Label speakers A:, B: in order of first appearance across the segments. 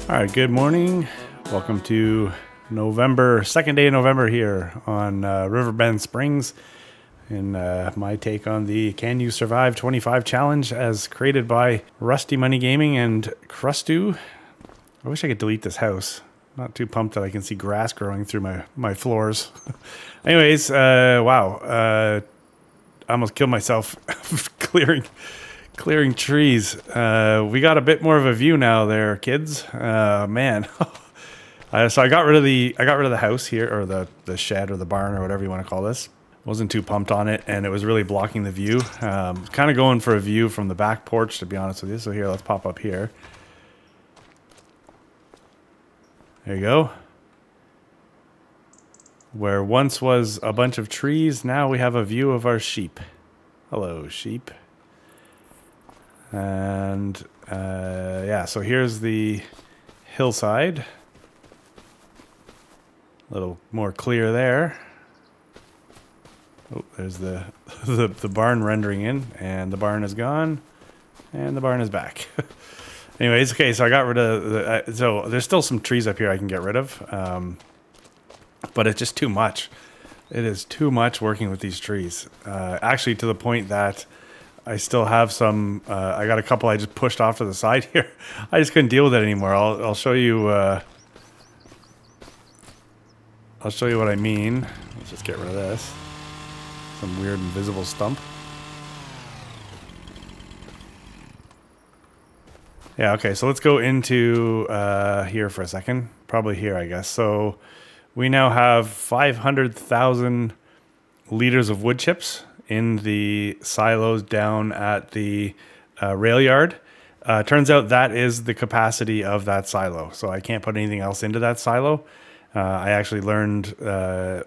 A: All right, good morning. Welcome to November, second day of November here on Riverbend Springs. And my take on the Can You Survive 25 challenge as created by Rusty Money Gaming and Crustu. I wish I could delete this house. Not too pumped that I can see grass growing through my floors. Anyways, wow. I almost killed myself clearing trees. We got a bit more of a view now there, kids. Man. So I got rid of the house here, or the shed or the barn or whatever you want to call this. Wasn't too pumped on it, and it was really blocking the view. Kind of going for a view from the back porch, to be honest with you. So here, let's pop up here. There you go. Where once was a bunch of trees, now we have a view of our sheep. Hello, sheep. And yeah, so here's the hillside. A little more clear there. Oh, there's the barn rendering in, and the barn is gone, and the barn is back. Anyways, okay, so I got rid of so there's still some trees up here I can get rid of, but it's just too much. It is too much working with these trees. Actually, to the point that I still have some. I got a couple I just pushed off to the side here. I just couldn't deal with it anymore. I'll show you. I'll show you what I mean. Let's just get rid of this. Some weird invisible stump. Yeah, okay, so let's go into here for a second. Probably here, I guess. So we now have 500,000 liters of wood chips in the silos down at the rail yard. Turns out that is the capacity of that silo. So I can't put anything else into that silo. I actually learned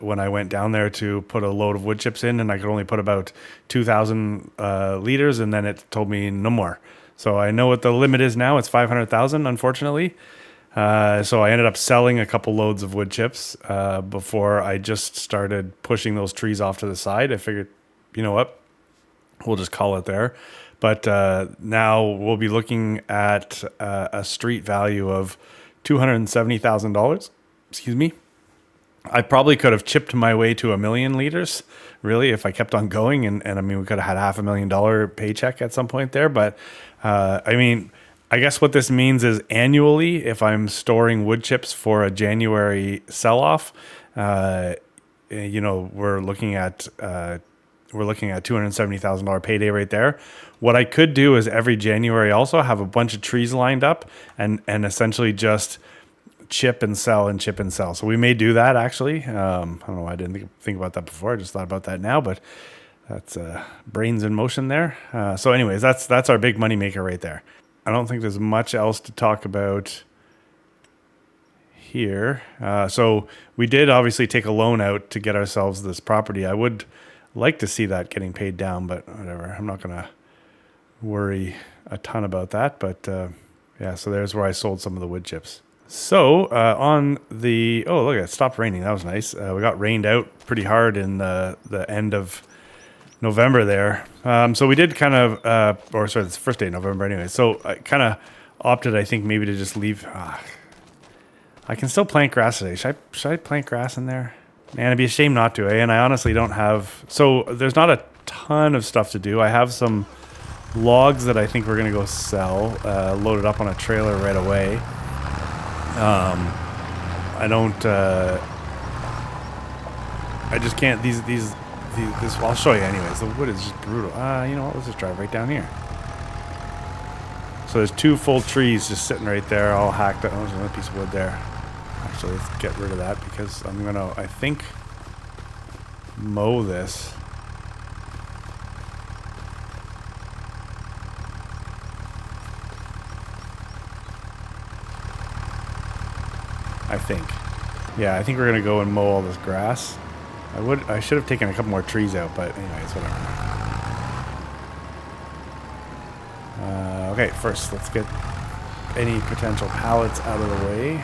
A: when I went down there to put a load of wood chips in, and I could only put about 2,000 liters, and then it told me no more. So I know what the limit is now. It's 500,000, unfortunately. So I ended up selling a couple loads of wood chips before I just started pushing those trees off to the side. I figured, you know what, we'll just call it there. But now we'll be looking at a street value of $270,000. Excuse me. I probably could have chipped my way to 1 million liters, really, if I kept on going. And I mean, we could have had $500,000 paycheck at some point there. But I mean, I guess what this means is annually, if I'm storing wood chips for a January sell-off, you know, we're looking at $270,000 payday right there. What I could do is every January also have a bunch of trees lined up and essentially just chip and sell and chip and sell. So we may do that actually. I don't know why I didn't think about that before. I just thought about that now, but that's brains in motion there. So anyways, that's our big money maker right there. I don't think there's much else to talk about here. So we did obviously take a loan out to get ourselves this property. I would like to see that getting paid down, but whatever. I'm not going to worry a ton about that. But yeah, so there's where I sold some of the wood chips. So on the, oh, look, it stopped raining. That was nice. We got rained out pretty hard in the end of November there. So we did kind of, or sorry, it's the first day of November anyway. So I kind of opted, I think, maybe to just leave. I can still plant grass today. Should I plant grass in there? Man, it'd be a shame not to, eh? And I honestly don't have, so there's not a ton of stuff to do. I have some logs that I think we're going to go sell, loaded up on a trailer right away. I don't, I just can't, these, well, I'll show you anyways. The wood is just brutal. You know what, let's just drive right down here. So there's 2 full trees just sitting right there, all hacked up. Oh, there's another piece of wood there. Actually, let's get rid of that because I'm going to, I think, mow this. I think. Yeah, I think we're going to go and mow all this grass. I should have taken a couple more trees out, but anyways, whatever. Okay, first, let's get any potential pallets out of the way.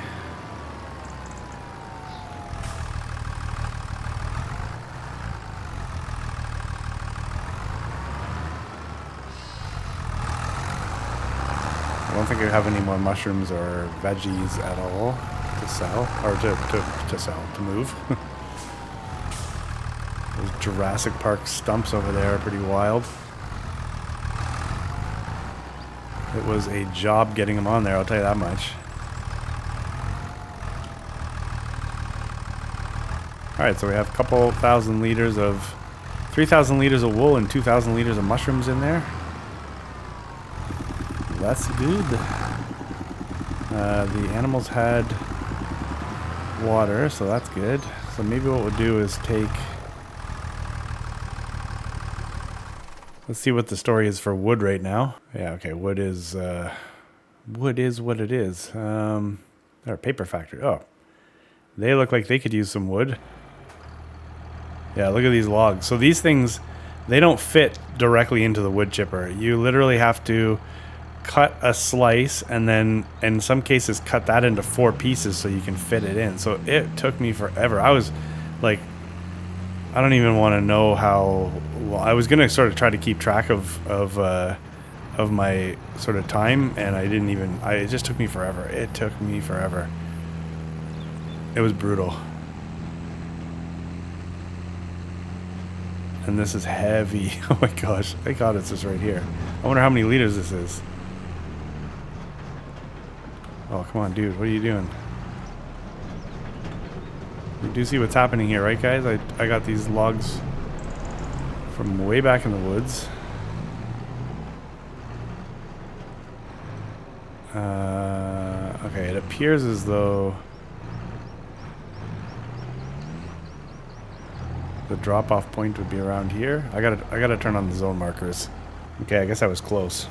A: don't think I have any more mushrooms or veggies at all to sell, or to move. Those Jurassic Park stumps over there are pretty wild. It was a job getting them on there, I'll tell you that much. Alright, so we have a couple thousand liters of... 3,000 liters of wool and 2,000 liters of mushrooms in there. That's good. The animals had water, so that's good. So maybe what we'll do is take... Let's see what the story is for wood right now. Yeah, okay, wood is what it is. They're a paper factory. Oh, they look like they could use some wood. Yeah, look at these logs. So these things, they don't fit directly into the wood chipper. You literally have to cut a slice and then in some cases cut that into 4 pieces so you can fit it in. So it took me forever. I was like, I don't even want to know how long. I was gonna sort of try to keep track of my sort of time, and I didn't even. It just took me forever. It took me forever. It was brutal. And this is heavy. Oh my gosh! Thank God it's just right here. I wonder how many liters this is. Oh come on, dude! What are you doing? You do see what's happening here, right guys? I got these logs from way back in the woods. Okay, it appears as though the drop-off point would be around here. I gotta turn on the zone markers. Okay, I guess I was close.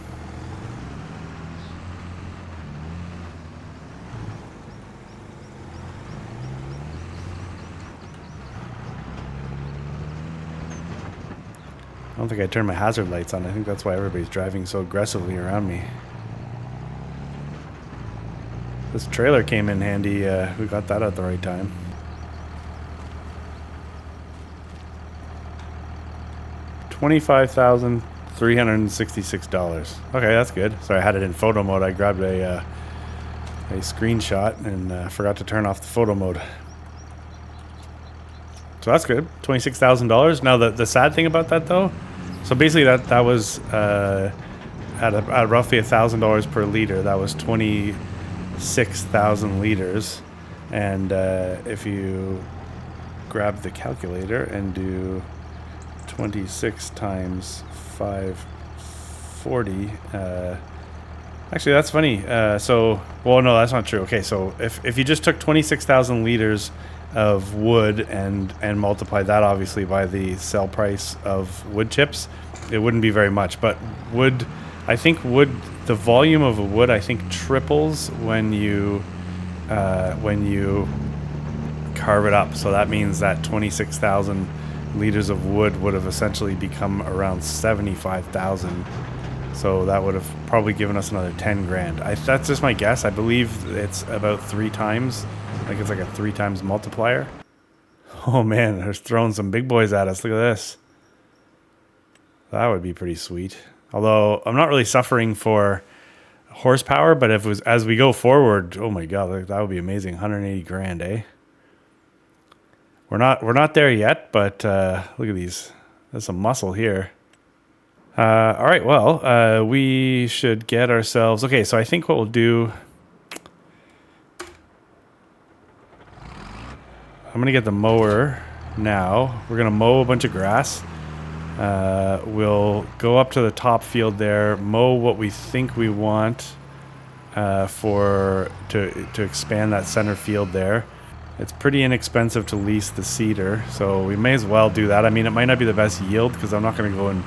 A: I don't think I turned my hazard lights on. I think that's why everybody's driving so aggressively around me. This trailer came in handy. We got that at the right time. $25,366. Okay, that's good. Sorry, I had it in photo mode. I grabbed a screenshot and forgot to turn off the photo mode. So that's good. $26,000. Now the sad thing about that though, so basically that was at roughly $1,000 per liter. That was 26,000 liters. And if you grab the calculator and do 26 times 540, actually that's funny. Well, no, that's not true. Okay, so if you just took 26,000 liters of wood and multiply that obviously by the sell price of wood chips, it wouldn't be very much. But the volume of a wood I think triples when you carve it up. So that means that 26,000 liters of wood would have essentially become around 75,000. So that would have probably given us another 10 grand. That's just my guess. I believe it's about 3 times. Like it's like a 3 times multiplier. Oh man, they're throwing some big boys at us. Look at this. That would be pretty sweet. Although I'm not really suffering for horsepower, but if it was as we go forward, oh my god, that would be amazing. 180 grand, eh? We're not there yet, but look at these. There's some muscle here. All right, well, we should get ourselves... Okay, so I think what we'll do... I'm going to get the mower now. We're going to mow a bunch of grass. We'll go up to the top field there, mow what we think we want to expand that center field there. It's pretty inexpensive to lease the seeder, so we may as well do that. I mean, it might not be the best yield because I'm not going to go and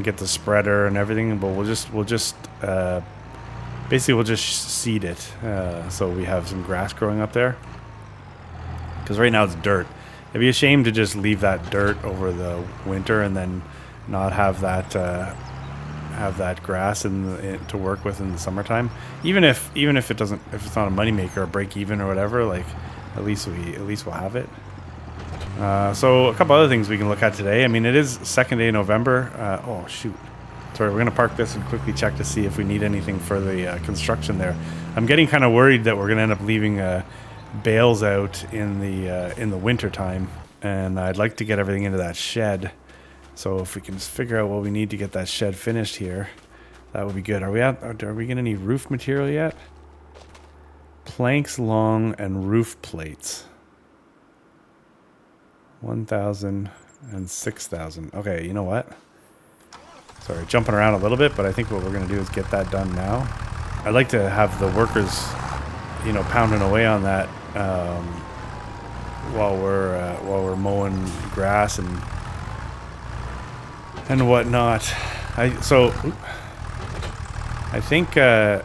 A: get the spreader and everything, but we'll just seed it so we have some grass growing up there. Because right now it's dirt. It'd be a shame to just leave that dirt over the winter and then not have that grass to work with in the summertime. Even if it's not a moneymaker or break even or whatever, like at least we'll have it. So a couple other things we can look at today. I mean, it is second day of November. Oh shoot! Sorry, we're going to park this and quickly check to see if we need anything for the construction there. I'm getting kind of worried that we're going to end up leaving bales out in the winter time, and I'd like to get everything into that shed. So if we can just figure out what we need to get that shed finished here, that would be good. Are we getting any roof material yet? Planks long and roof plates. 1,000 and 6,000. Okay, you know what? Sorry, jumping around a little bit, but I think what we're going to do is get that done now. I'd like to have the workers, pounding away on that while we're mowing grass and whatnot. I think so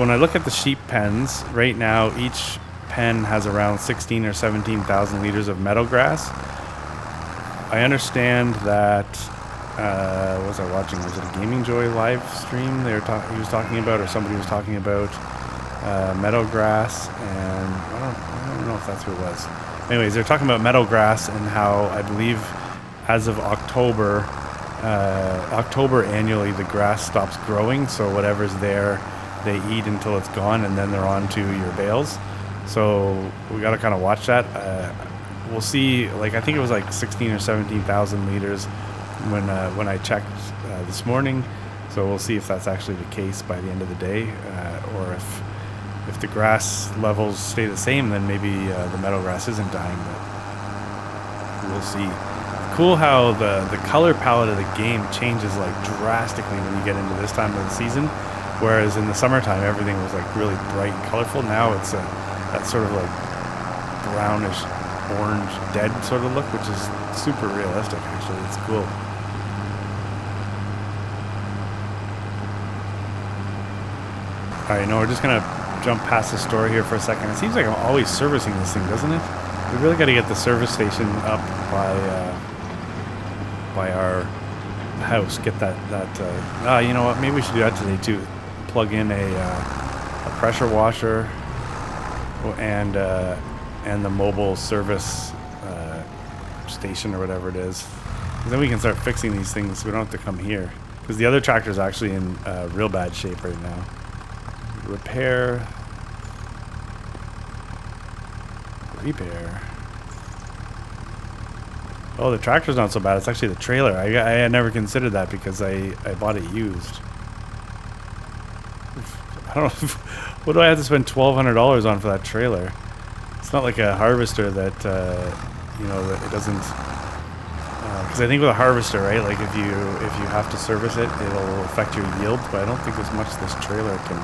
A: when I look at the sheep pens right now, each pen has around 16 or 17,000 liters of meadow grass. I understand that. What was I watching? Was it a Gaming Joy live stream? He was talking about, or somebody was talking about meadow grass, and I don't know if that's who it was. Anyways, they're talking about meadow grass and how I believe as of October annually the grass stops growing. So whatever's there, they eat until it's gone, and then they're on to your bales. So we got to kind of watch that. We'll see. Like I think it was like 16 or 17,000 liters. When I checked this morning, so we'll see if that's actually the case by the end of the day, or if the grass levels stay the same, then maybe the meadow grass isn't dying, but we'll see. Cool how the color palette of the game changes like drastically when you get into this time of the season, whereas in the summertime everything was like really bright and colorful. Now it's that sort of like brownish orange dead sort of look, which is super realistic. Actually, it's cool. Alright, we're just gonna jump past the store here for a second. It seems like I'm always servicing this thing, doesn't it? We really got to get the service station up by our house. Get that. You know what? Maybe we should do that today too. Plug in a pressure washer and the mobile service station or whatever it is. Then we can start fixing these things so we don't have to come here. Because the other tractor is actually in real bad shape right now. Repair. Oh, the tractor's not so bad. It's actually the trailer. I had never considered that because I bought it used. I don't know. What do I have to spend $1,200 on for that trailer? It's not like a harvester that, that it doesn't... Because I think with a harvester, right, like if you have to service it, it'll affect your yield, but I don't think there's much this trailer can...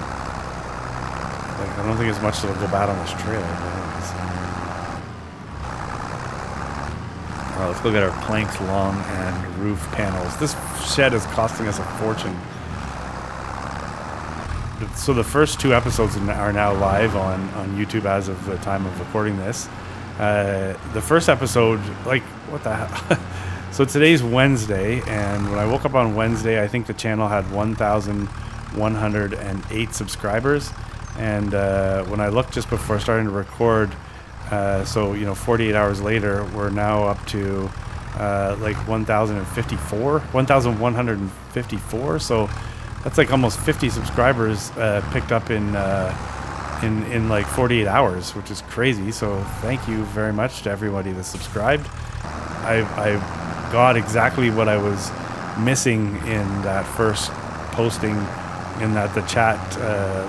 A: Like, I don't think there's much that'll go bad on this trailer. Alright, let's go get our planks long and roof panels. This shed is costing us a fortune. So the first 2 episodes are now live on YouTube as of the time of recording this. The first episode, like, what the hell? So today's Wednesday, and when I woke up on Wednesday, I think the channel had 1,108 subscribers. And when I looked just before starting to record, 48 hours later, we're now up to like 1,154. So that's like almost 50 subscribers picked up in like 48 hours, which is crazy. So thank you very much to everybody that subscribed. I got exactly what I was missing in that first posting, in that the chat,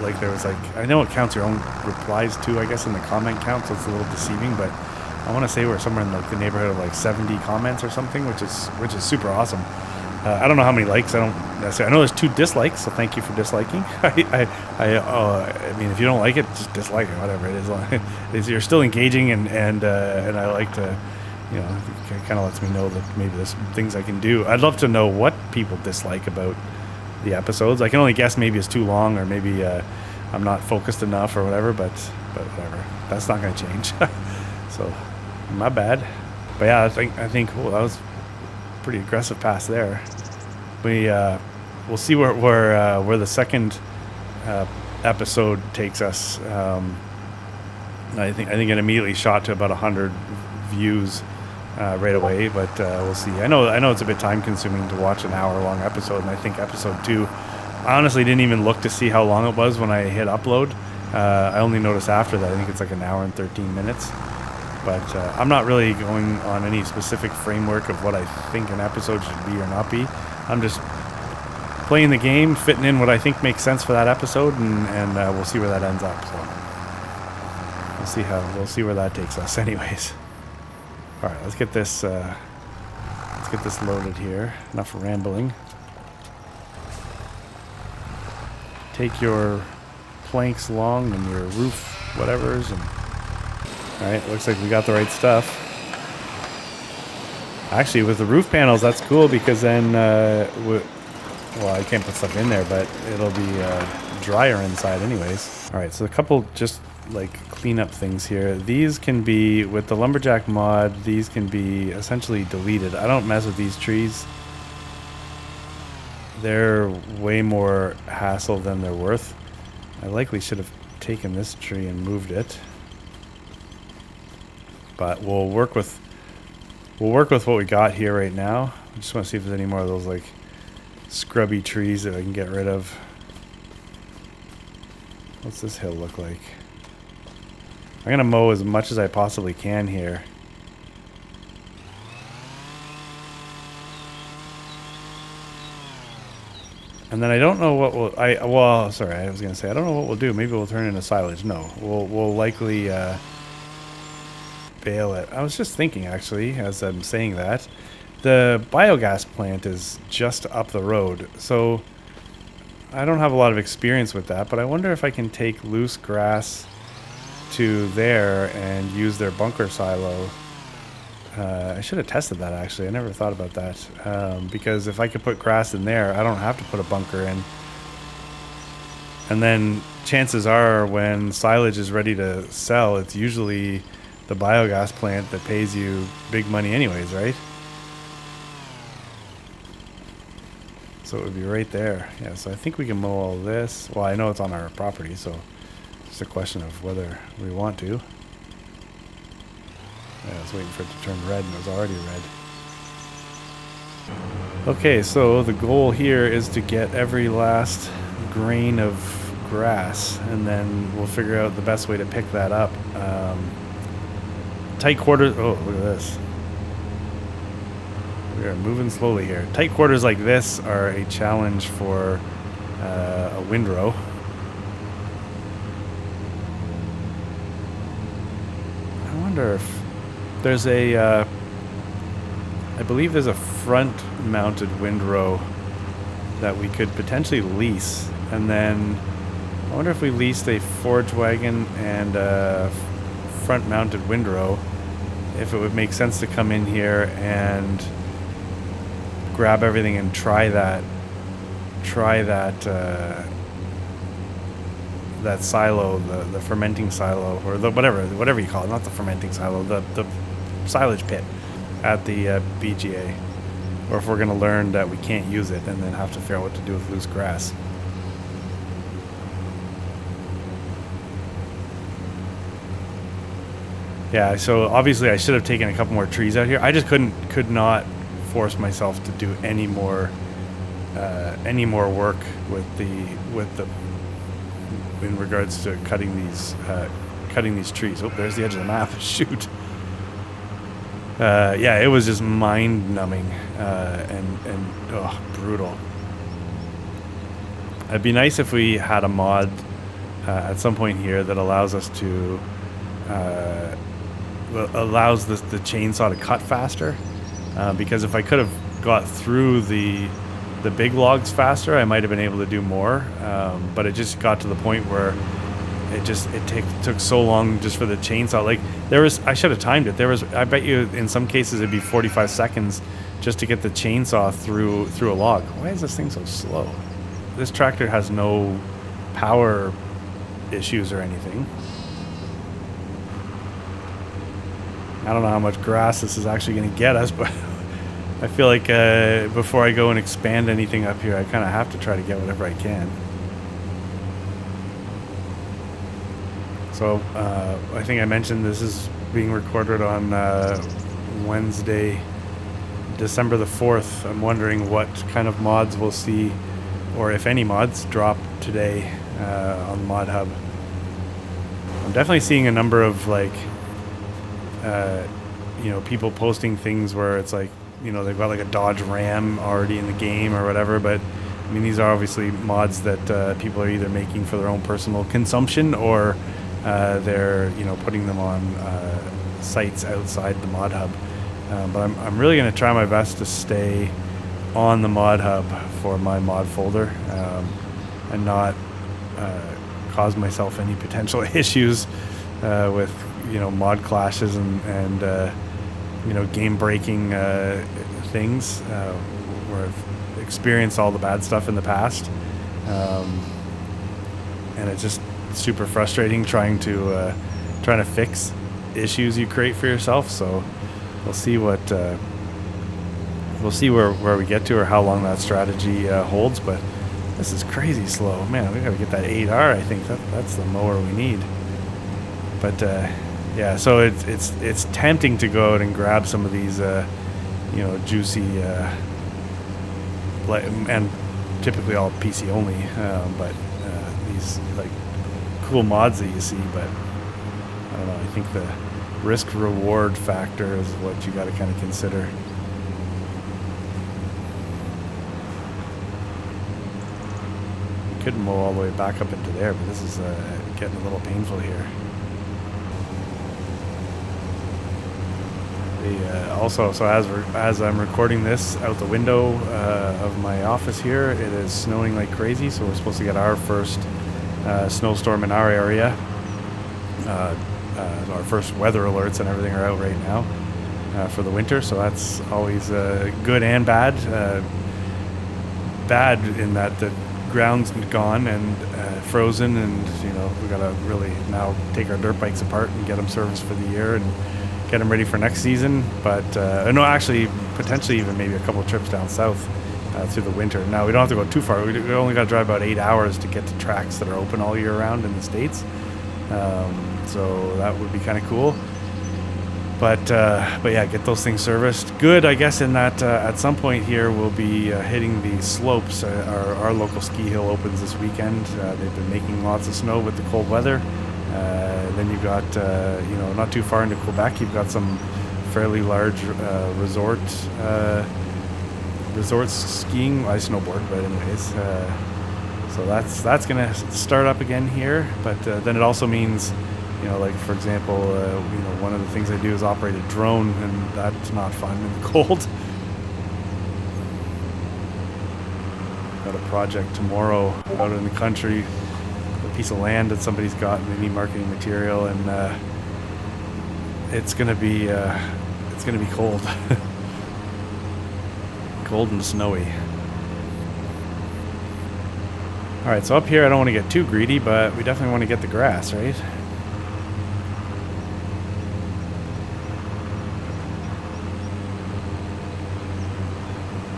A: like there was like, I know it counts your own replies too, I guess, in the comment count, so it's a little deceiving, but I want to say we're somewhere in like the neighborhood of like 70 comments or something, which is super awesome. I don't know how many likes. I don't necessarily. I know there's 2 dislikes, so thank you for disliking. I mean, if you don't like it, just dislike it. Whatever it is, you're still engaging, and I like to, it kind of lets me know that maybe there's things I can do. I'd love to know what people dislike about the episodes. I can only guess maybe it's too long, or maybe I'm not focused enough, or whatever. But whatever. That's not going to change. So, my bad. But yeah, I think. Oh, that was pretty aggressive pass there. We'll see where the second episode takes us. I think it immediately shot to about 100 views right away, but we'll see. I know it's a bit time consuming to watch an hour-long episode, and I think episode 2, I honestly didn't even look to see how long it was when I hit upload. I only noticed after that. I think it's like an hour and 13 minutes. But I'm not really going on any specific framework of what I think an episode should be or not be. I'm just playing the game, fitting in what I think makes sense for that episode, and we'll see where that ends up. So we'll see where that takes us. Anyways, all right, let's get this loaded here. Enough rambling. Take your planks long and your roof whatevers, and all right, looks like we got the right stuff. Actually, with the roof panels, that's cool because then well, I can't put stuff in there, but it'll be drier inside anyways. All right, so a couple just like cleanup things here. These can be, with the lumberjack mod, these can be essentially deleted. I don't mess with these trees. They're way more hassle than they're worth. I likely should have taken this tree and moved it. But we'll work with what we got here right now. I just want to see if there's any more of those like scrubby trees that I can get rid of. What's this hill look like? I'm gonna mow as much as I possibly can here. And then I don't know what we'll I was gonna say I don't know what we'll do. Maybe we'll turn it into silage. No, we'll likely bale it. I was just thinking actually as I'm saying that the biogas plant is just up the road, so I don't have a lot of experience with that, but I wonder if I can take loose grass to there and use their bunker silo. I should have tested that actually. I never thought about that, because if I could put grass in there, I don't have to put a bunker in. And then chances are when silage is ready to sell, it's usually the biogas plant that pays you big money anyways, right? So it would be right there. Yeah, so I think we can mow all this. Well, I know it's on our property, so it's a question of whether we want to. Yeah, I was waiting for it to turn red and it was already red. Okay, so the goal here is to get every last grain of grass, and then we'll figure out the best way to pick that up. Tight quarters. Oh, look at this. We are moving slowly here. Tight quarters like this are a challenge for a windrow. I wonder if there's I believe there's a front-mounted windrow that we could potentially lease, and then I wonder if we leased a forage wagon and a front-mounted windrow, if it would make sense to come in here and grab everything and try that that silo, the fermenting silo, or the whatever you call it, not the fermenting silo, the silage pit at the BGA, or if we're going to learn that we can't use it and then have to figure out what to do with loose grass. Yeah, so obviously I should have taken a couple more trees out here. I just could not force myself to do any more work with the in regards to cutting these trees. Oh, there's the edge of the map. Shoot. Yeah, it was just mind-numbing and brutal. It'd be nice if we had a mod at some point here that allows us to allows the chainsaw to cut faster. Because if I could have got through the big logs faster, I might have been able to do more. But it just got to the point where it took so long just for the chainsaw. Like I should have timed it. I bet you in some cases it'd be 45 seconds just to get the chainsaw through a log. Why is this thing so slow? This tractor has no power issues or anything. I don't know how much grass this is actually going to get us, but I feel like before I go and expand anything up here, I kind of have to try to get whatever I can. So I think I mentioned this is being recorded on Wednesday, December the 4th. I'm wondering what kind of mods we'll see, or if any mods drop today on the Mod Hub. I'm definitely seeing a number of like, people posting things where it's like, they've got like a Dodge Ram already in the game or whatever. But I mean, these are obviously mods that people are either making for their own personal consumption, or they're putting them on sites outside the Mod Hub. But I'm really going to try my best to stay on the Mod Hub for my mod folder, and not cause myself any potential issues with mod clashes and game breaking things where I've experienced all the bad stuff in the past, and it's just super frustrating trying to fix issues you create for yourself. So we'll see where we get to, or how long that strategy holds. But this is crazy slow, man. We gotta get that 8R. I think that's the mower we need. But yeah, so it's tempting to go out and grab some of these juicy and typically all PC only, but these like cool mods that you see. But I don't know, I think the risk reward factor is what you got to kind of consider. Could mow all the way back up into there, but this is getting a little painful here. Also, so as I'm recording this out the window of my office here, it is snowing like crazy. So we're supposed to get our first snowstorm in our area. Our first weather alerts and everything are out right now for the winter. So that's always good and bad. Bad in that the ground's gone and frozen, and we gotta really now take our dirt bikes apart and get them serviced for the year and get them ready for next season. But no, actually, potentially even maybe a couple of trips down south through the winter. Now we don't have to go too far. We only got to drive about 8 hours to get to tracks that are open all year round in the States. So that would be kind of cool. But yeah, get those things serviced. Good, I guess, in that at some point here we'll be hitting the slopes. Our local ski hill opens this weekend. They've been making lots of snow with the cold weather. Then you've got, not too far into Quebec, you've got some fairly large resort skiing. I snowboard, but anyways. So that's going to start up again here. But then it also means, like for example, one of the things I do is operate a drone, and that's not fun in the cold. Got a project tomorrow out in the country, a piece of land that somebody's got, and they need marketing material, and it's gonna be cold, cold and snowy. All right, so up here I don't want to get too greedy, but we definitely want to get the grass, right?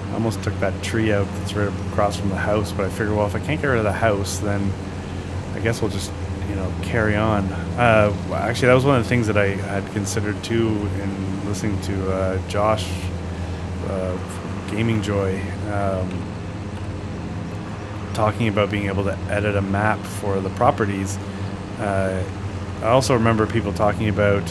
A: I almost took that tree out that's right across from the house, but I figured, well, if I can't get rid of the house, then I guess we'll just, carry on. Actually, that was one of the things that I had considered too in listening to Josh, Gaming Joy, talking about being able to edit a map for the properties. I also remember people talking about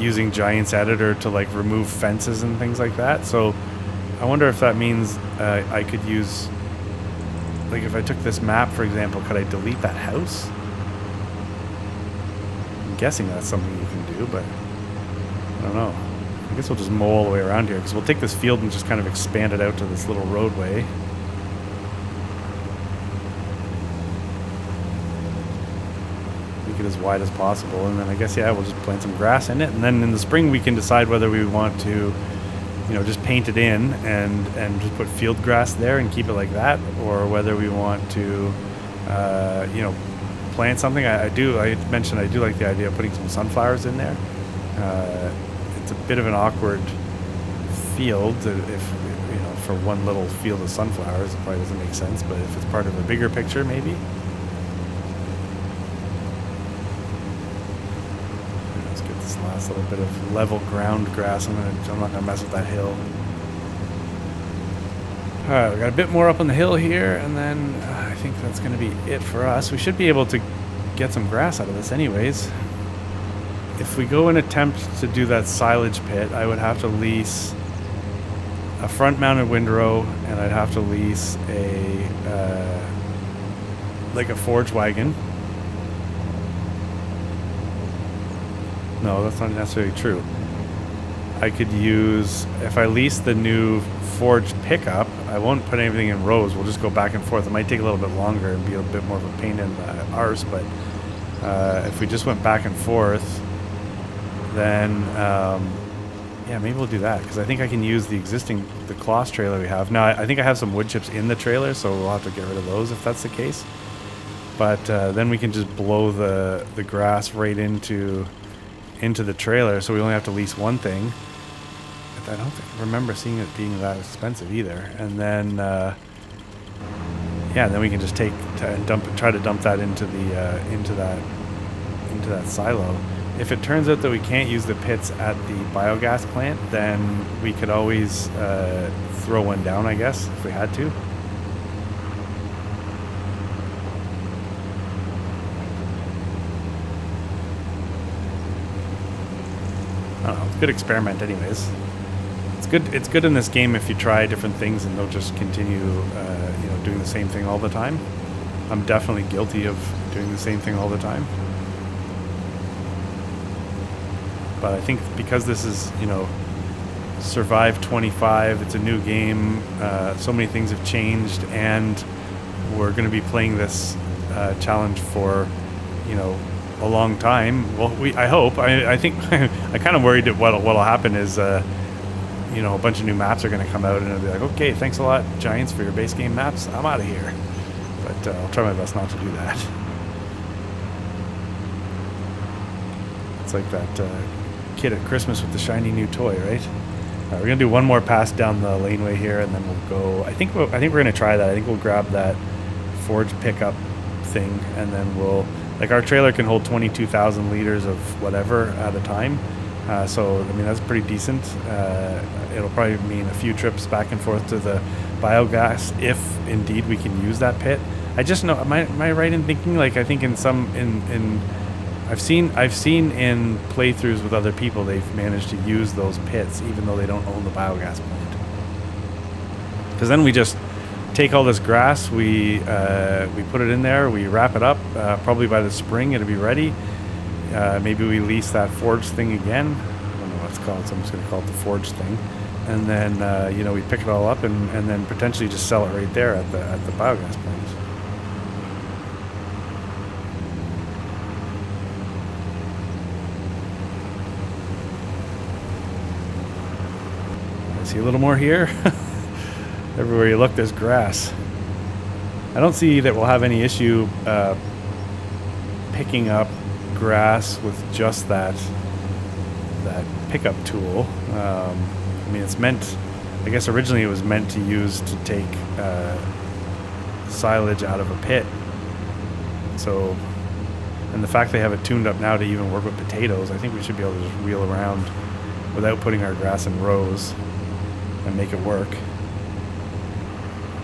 A: using Giants Editor to like remove fences and things like that. So I wonder if that means I could use, like if I took this map, for example, could I delete that house? I'm guessing that's something you can do, but I don't know. I guess we'll just mow all the way around here, because we'll take this field and just kind of expand it out to this little roadway. Make it as wide as possible, and then I guess, yeah, we'll just plant some grass in it, and then in the spring we can decide whether we want to, just paint it in and just put field grass there and keep it like that, or whether we want to, plant something. I mentioned I do like the idea of putting some sunflowers in there. It's a bit of an awkward field if for one little field of sunflowers. It probably doesn't make sense, but if it's part of a bigger picture, maybe. nice little bit of level ground grass. I'm not gonna mess with that hill. All right, we got a bit more up on the hill here, and then I think that's gonna be it for us. We should be able to get some grass out of this anyways. If we go and attempt to do that silage pit, I would have to lease a front-mounted windrow, and I'd have to lease a like a forge wagon. No, that's not necessarily true. I could use, if I lease the new forge pickup, I won't put anything in rows. We'll just go back and forth. It might take a little bit longer and be a bit more of a pain in the arse, but if we just went back and forth, then yeah, maybe we'll do that, because I think I can use the cloth trailer we have. Now, I think I have some wood chips in the trailer, so we'll have to get rid of those if that's the case. But then we can just blow the grass right into the trailer, so we only have to lease one thing. But I don't remember seeing it being that expensive either. And then, yeah, then we can just try to dump that into that silo. If it turns out that we can't use the pits at the biogas plant, then we could always throw one down, I guess, if we had to. I don't know, it's a good experiment anyways. It's good in this game if you try different things and don't just continue doing the same thing all the time. I'm definitely guilty of doing the same thing all the time. But I think because this is, Survive 25, it's a new game, so many things have changed, and we're going to be playing this challenge for, a long time. Well, I hope. I think I kind of worried that what'll happen is, a bunch of new maps are going to come out, and it'll be like, okay, thanks a lot, Giants, for your base game maps. I'm out of here. But I'll try my best not to do that. It's like that kid at Christmas with the shiny new toy, right? We're gonna do one more pass down the laneway here, and then we'll go. I think we're gonna try that. I think we'll grab that forge pickup thing, and then our trailer can hold 22,000 liters of whatever at a time. So I mean, that's pretty decent. It'll probably mean a few trips back and forth to the biogas if indeed we can use that pit. I just know. Am I right in thinking, like, I think I've seen in playthroughs with other people, they've managed to use those pits even though they don't own the biogas plant. Because then we just take all this grass, we put it in there, we wrap it up. Probably by the spring it'll be ready. Maybe we lease that forge thing again. I don't know what it's called, so I'm just going to call it the forge thing. And then we pick it all up and then potentially just sell it right there at the biogas plant. See a little more here. Everywhere you look, there's grass. I don't see that we'll have any issue picking up grass with just that pickup tool. I mean, it's meant, I guess originally it was meant to use to take silage out of a pit. So, and the fact they have it tuned up now to even work with potatoes, I think we should be able to just wheel around without putting our grass in rows and make it work.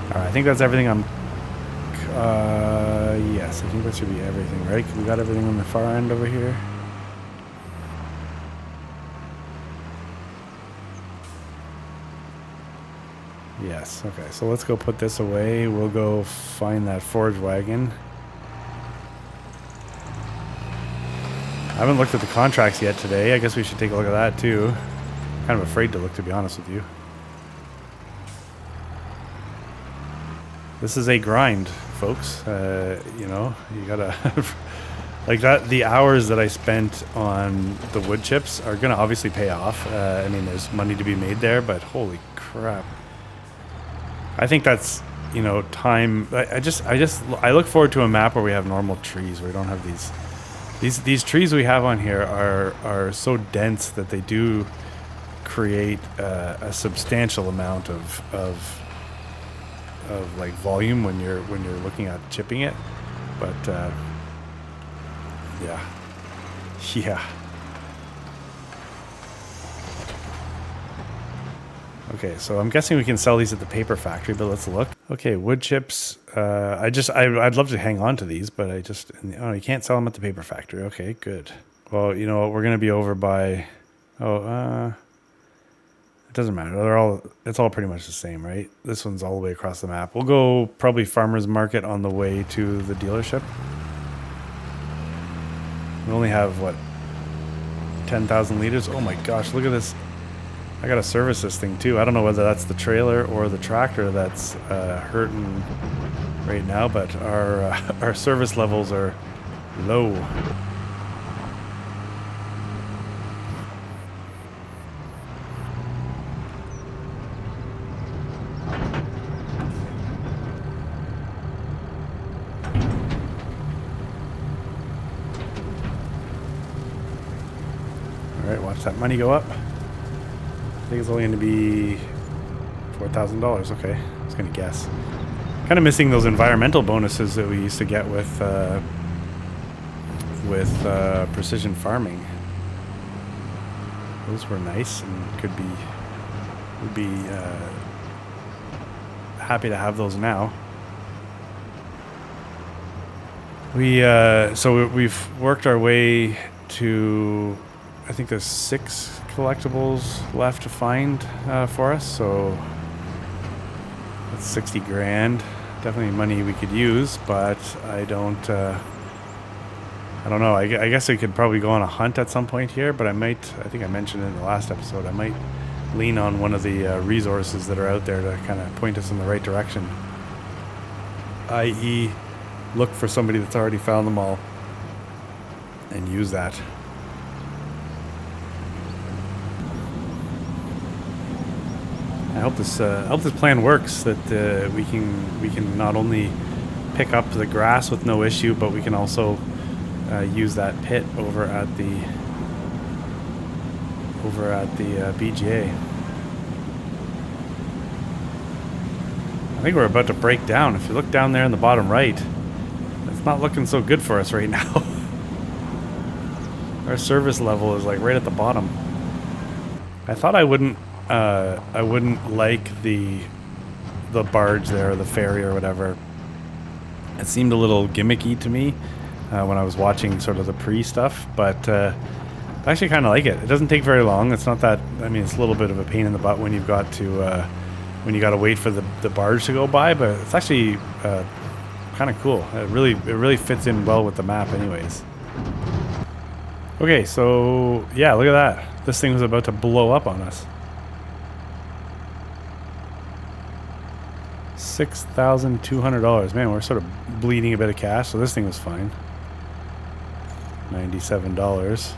A: All right, I think that's everything. Yes, I think that should be everything, right? We got everything on the far end over here. Yes, okay, so let's go put this away. We'll go find that forge wagon. I haven't looked at the contracts yet today. I guess we should take a look at that too. I'm kind of afraid to look, to be honest with you. This is a grind, folks. You gotta like that. The hours that I spent on the wood chips are gonna obviously pay off. I mean, there's money to be made there, but holy crap! I think that's time. I look forward to a map where we have normal trees, where we don't have these trees we have on here are so dense that they do create a substantial amount of like volume when you're looking at chipping it, but yeah. Okay, so I'm guessing we can sell these at the paper factory, but let's look. Okay, wood chips. I'd love to hang on to these, but oh, you can't sell them at the paper factory. Okay, good. Well, you know what? We're gonna be over by. It doesn't matter. It's all pretty much the same, right? This one's all the way across the map. We'll go probably farmer's market on the way to the dealership. We only have what, 10,000 liters. Oh my gosh, look at this. I gotta service this thing too. I don't know whether that's the trailer or the tractor that's hurting right now, but our service levels are low. All right, watch that money go up. I think it's only going to be $4,000. Okay, I was going to guess. Kind of missing those environmental bonuses that we used to get with precision farming. Those were nice and would be happy to have those now. We've worked our way to, I think there's 6 collectibles left to find for us, so that's 60 grand. Definitely money we could use, but I don't know. I guess I could probably go on a hunt at some point here, but I think I mentioned in the last episode, I might lean on one of the resources that are out there to kind of point us in the right direction, i.e. look for somebody that's already found them all and use that. I hope this plan works. That we can not only pick up the grass with no issue, but we can also use that pit over at the BGA. I think we're about to break down. If you look down there in the bottom right, it's not looking so good for us right now. Our service level is like right at the bottom. I thought I wouldn't like the barge there, or the ferry or whatever. It seemed a little gimmicky to me when I was watching sort of the pre-stuff, but I actually kind of like it. It doesn't take very long. It's not that, I mean, it's a little bit of a pain in the butt when you've got to when you got to wait for the barge to go by, but it's actually kind of cool. It really fits in well with the map anyways. Okay, so yeah, look at that. This thing was about to blow up on us. $6,200. Man, we're sort of bleeding a bit of cash, so this thing was fine. $97.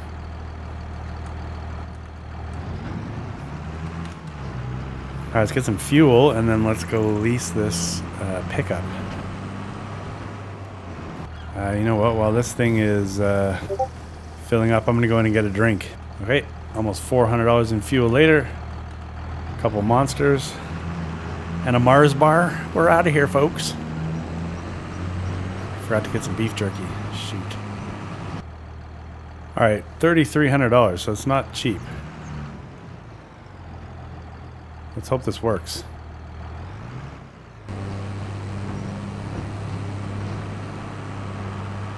A: All right, let's get some fuel, and then let's go lease this pickup. You know what? While this thing is filling up, I'm going to go in and get a drink. Okay, almost $400 in fuel later. A couple monsters. And a Mars bar. We're out of here, folks. Forgot to get some beef jerky. Shoot. All right, $3,300, so it's not cheap. Let's hope this works.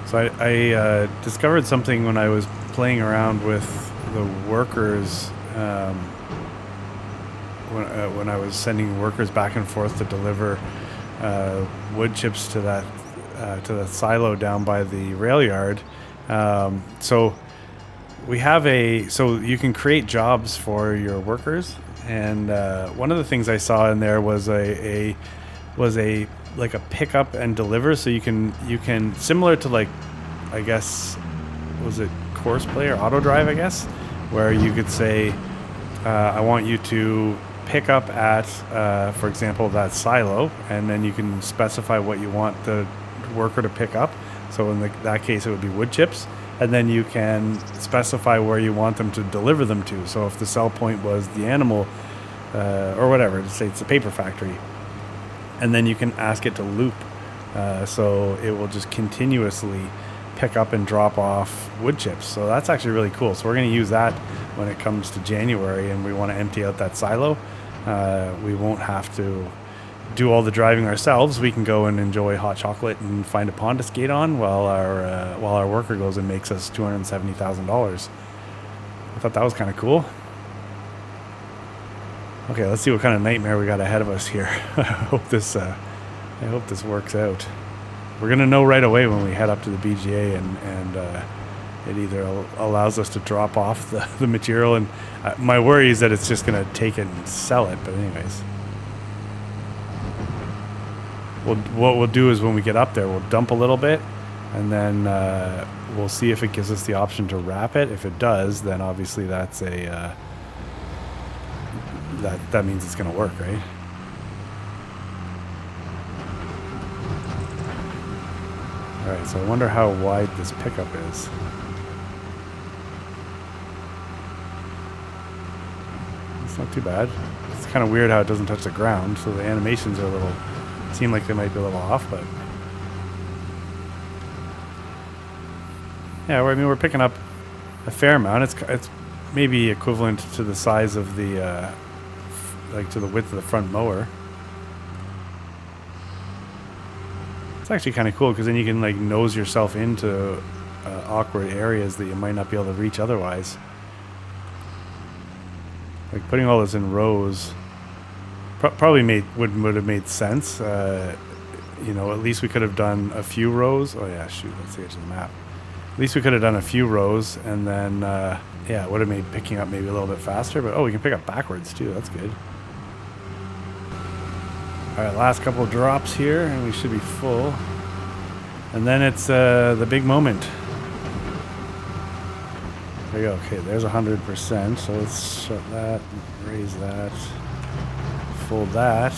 A: So I discovered something when I was playing around with the workers. When I was sending workers back and forth to deliver wood chips to the silo down by the rail yard. So you can create jobs for your workers, and one of the things I saw in there was a like a pickup and deliver. So you can similar to, like, I guess, was it Course Play or Auto Drive, I guess, where you could say, I want you to pick up at, for example, that silo, and then you can specify what you want the worker to pick up. So in that case, it would be wood chips, and then you can specify where you want them to deliver them to. So if the sell point was the animal, or whatever, say it's a paper factory, and then you can ask it to loop, so it will just continuously pick up and drop off wood chips. So that's actually really cool. So we're going to use that when it comes to January and we want to empty out that silo. We won't have to do all the driving ourselves. We can go and enjoy hot chocolate and find a pond to skate on while our worker goes and makes us $270,000. I thought that was kind of cool. Okay, let's see what kind of nightmare we got ahead of us here. I hope this works out. We're gonna know right away when we head up to the BGA, and it either allows us to drop off the material, and my worry is that it's just gonna take it and sell it. But anyways, what we'll do is when we get up there, we'll dump a little bit, and then we'll see if it gives us the option to wrap it. If it does, then obviously that's that means it's gonna work, right? All right, so I wonder how wide this pickup is. It's not too bad. It's kind of weird how it doesn't touch the ground, so the animations are seem like they might be a little off, but yeah, I mean, we're picking up a fair amount. It's maybe equivalent to the size of the like to the width of the front mower. It's actually kind of cool because then you can like nose yourself into awkward areas that you might not be able to reach otherwise. Like putting all this in rows probably would have made sense. You know, at least we could have done a few rows. Oh yeah, shoot, that's the edge of the map. At least we could have done a few rows, and then yeah, it would have made picking up maybe a little bit faster. But oh, we can pick up backwards too. That's good. All right, last couple of drops here, and we should be full. And then it's the big moment. There you go. Okay, there's 100%. So let's shut that, raise that, fold that.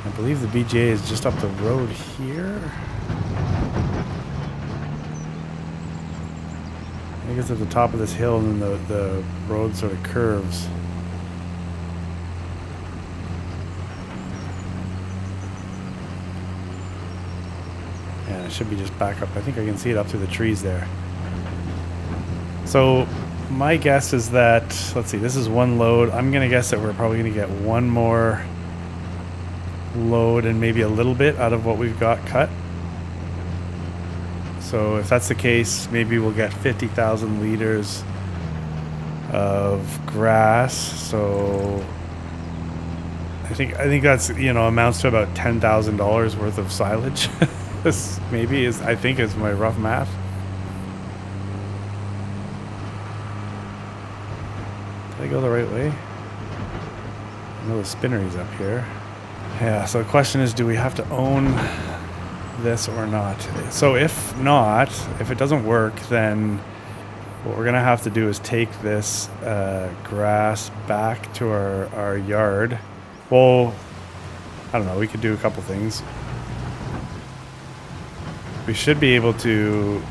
A: I believe the BGA is just up the road here. I think it's at the top of this hill, and then the road sort of curves. Yeah, it should be just back up. I think I can see it up through the trees there. So my guess is that, let's see, this is one load. I'm going to guess that we're probably going to get one more load and maybe a little bit out of what we've got cut. So if that's the case, maybe we'll get 50,000 liters of grass. So I think that's, you know, amounts to about $10,000 worth of silage. This maybe is, I think, is my rough math. Did I go the right way? I know the spinnery's up here. Yeah, so the question is, do we have to own this or not? So if not, if it doesn't work, then what we're gonna have to do is take this grass back to our yard. Well, I don't know, we could do a couple things. We should be able to,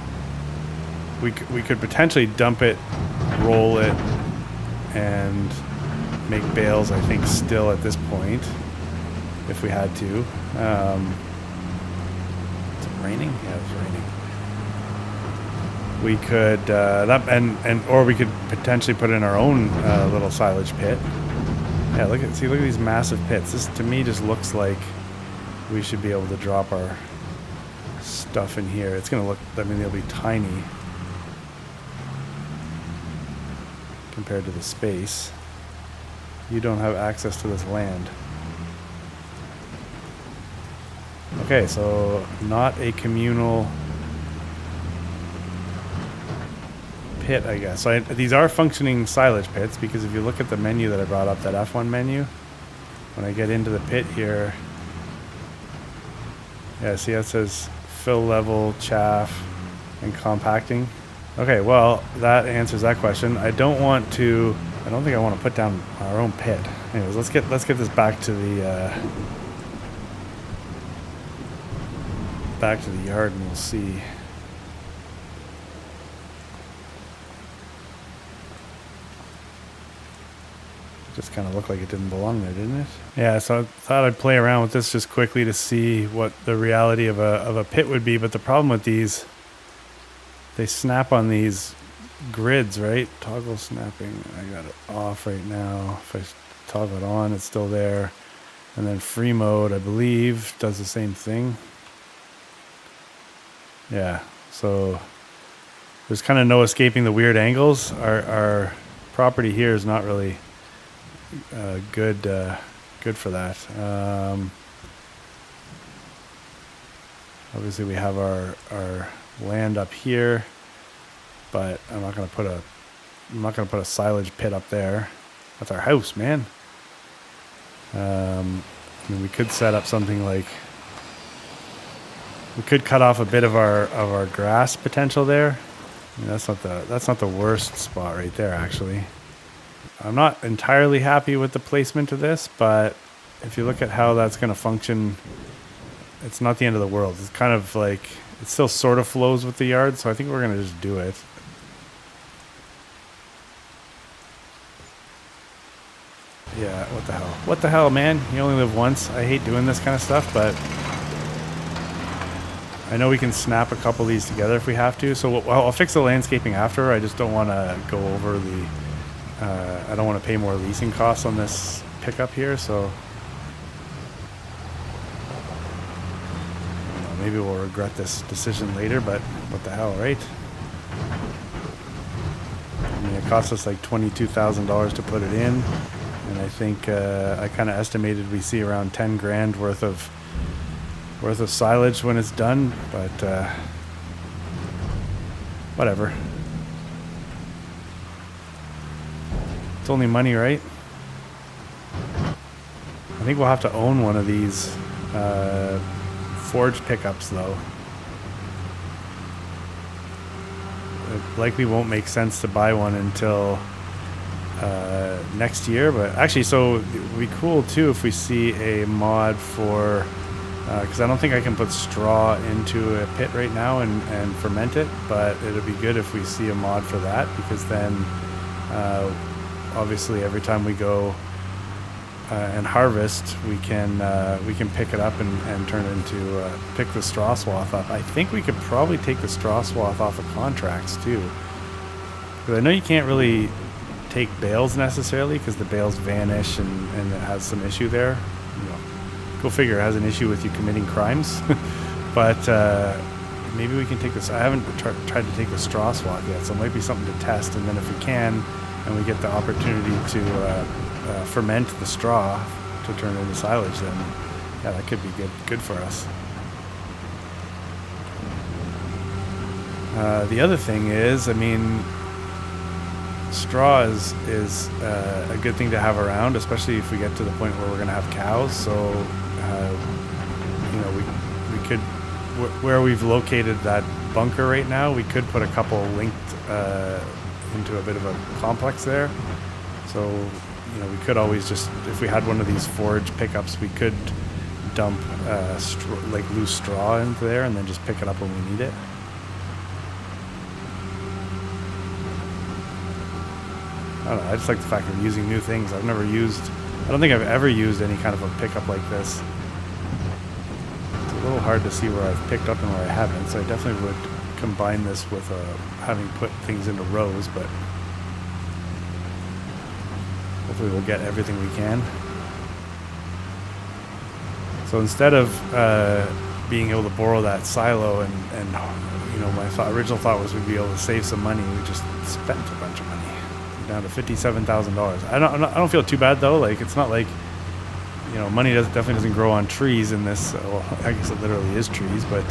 A: we could potentially dump it, roll it, and make bales, I think, still at this point, if we had to. Is it raining? Yeah, it's raining. We could, or we could potentially put in our own little silage pit. Yeah, look at these massive pits. This, to me, just looks like we should be able to drop our stuff in here. It's gonna look, I mean, they'll be tiny compared to the space. You don't have access to this land. Okay, so not a communal pit, I guess. So these are functioning silage pits, because if you look at the menu that I brought up, that F1 menu, when I get into the pit here, yeah, see how it says fill level, chaff, and compacting. Okay, well, that answers that question. I don't think I want to put down our own pit. Anyways, let's get this back to the yard, and we'll see. Just kind of looked like it didn't belong there, didn't it? Yeah, so I thought I'd play around with this just quickly to see what the reality of a pit would be. But the problem with these, they snap on these grids, right? Toggle snapping. I got it off right now. If I toggle it on, it's still there. And then free mode, I believe, does the same thing. Yeah, so there's kind of no escaping the weird angles. Our property here is not really good for that. Obviously, we have our land up here, but I'm not gonna put a silage pit up there. That's our house, man. I mean, we could set up something like, we could cut off a bit of our grass potential there. I mean, that's not the worst spot right there, actually. I'm not entirely happy with the placement of this, but if you look at how that's going to function, it's not the end of the world. It's kind of like, it still sort of flows with the yard, so I think we're going to just do it. Yeah, what the hell? What the hell, man? You only live once. I hate doing this kind of stuff, but I know we can snap a couple of these together if we have to. So I'll fix the landscaping after. I just don't want to go over the... I don't want to pay more leasing costs on this pickup here, so... I don't know, maybe we'll regret this decision later, but what the hell, right? I mean, it cost us like $22,000 to put it in. And I think I kind of estimated we see around 10 grand worth of silage when it's done, but whatever. It's only money, right? I think we'll have to own one of these forage pickups, though. It likely won't make sense to buy one until next year, but actually, so it would be cool too if we see a mod for, because I don't think I can put straw into a pit right now and ferment it, but it would be good if we see a mod for that, because then obviously every time we go and harvest, we can pick it up and turn it into pick the straw swath up. I think we could probably take the straw swath off of contracts too, because I know you can't really take bales necessarily because the bales vanish and it has some issue there. You know, go figure, it has an issue with you committing crimes. But maybe we can take this. I haven't tried to take the straw swath yet, so it might be something to test. And then if we can, and we get the opportunity to ferment the straw to turn it into silage, then yeah, that could be good for us. The other thing is, I mean, straw is a good thing to have around, especially if we get to the point where we're going to have cows. So, you know, we could, where we've located that bunker right now, we could put a couple linked into a bit of a complex there. So, you know, we could always just, if we had one of these forage pickups, we could dump like loose straw into there and then just pick it up when we need it. I don't know, I just like the fact of using new things. I don't think I've ever used any kind of a pickup like this. It's a little hard to see where I've picked up and where I haven't, so I definitely would combine this with having put things into rows, but hopefully we'll get everything we can. So instead of being able to borrow that silo and you know, my original thought was we'd be able to save some money, we just spent a bunch of money. Down to $57,000. I don't feel too bad though. Like, it's not like, you know, money definitely doesn't grow on trees in this. Well, I guess it literally is trees, but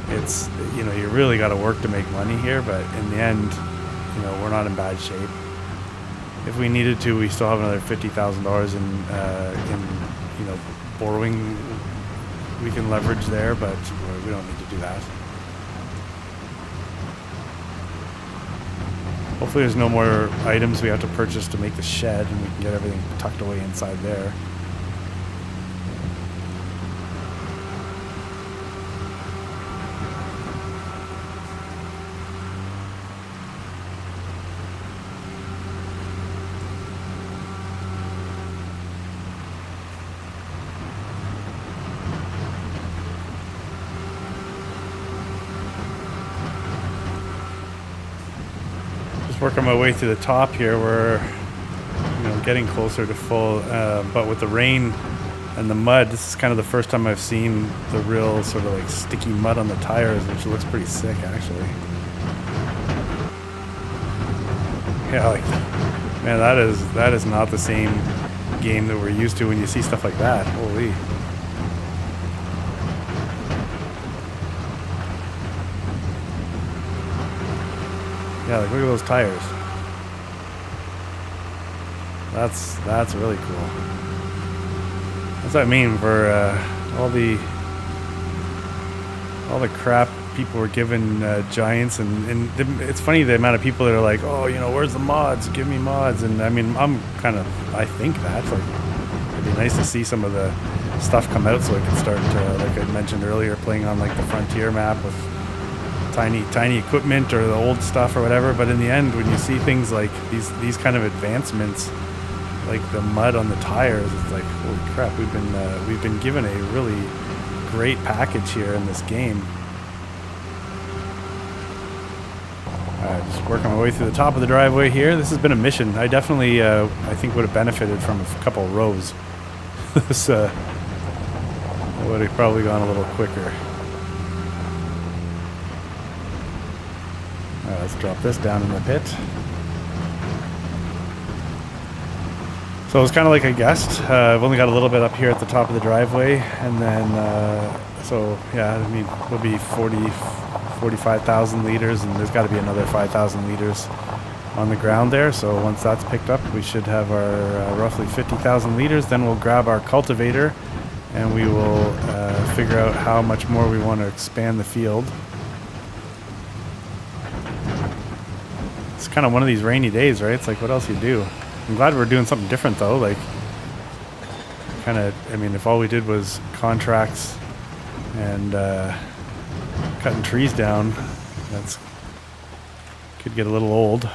A: it's, you know, you really got to work to make money here. But in the end, you know, we're not in bad shape. If we needed to, we still have another $50,000 in you know, borrowing we can leverage there, but we don't need to do that. Hopefully there's no more items we have to purchase to make the shed, and we can get everything tucked away inside there. working my way through the top here. We're getting closer to full, but with the rain and the mud, this is kind of the first time I've seen the real sort of like sticky mud on the tires, which looks pretty sick actually. Yeah, like, man, that is not the same game that we're used to when you see stuff like that. Holy. Yeah, like look at those tires. That's really cool. That's what I mean for all the crap people were giving Giants, and it's funny the amount of people that are like, oh, where's the mods? Give me mods. And I mean, I think that's like, it'd be nice to see some of the stuff come out so I can start, like I mentioned earlier, playing on like the Frontier map with tiny equipment or the old stuff or whatever. But in the end, when you see things like these kind of advancements, like the mud on the tires, it's like, holy crap, we've been given a really great package here in this game. Just working my way through the top of the driveway here. This has been a mission. I definitely, I think, would have benefited from a couple of rows. This would have probably gone a little quicker. Let's drop this down in the pit. So it's kind of like I guessed. I've only got a little bit up here at the top of the driveway, and then, so yeah, I mean, it'll be 45,000 liters, and there's got to be another 5,000 liters on the ground there. So once that's picked up, we should have our roughly 50,000 liters. Then we'll grab our cultivator, and we will figure out how much more we want to expand the field. It's kind of one of these rainy days, right? It's like, what else you do? I'm glad we're doing something different though. Like, kind of, I mean, if all we did was contracts and cutting trees down, that's could get a little old.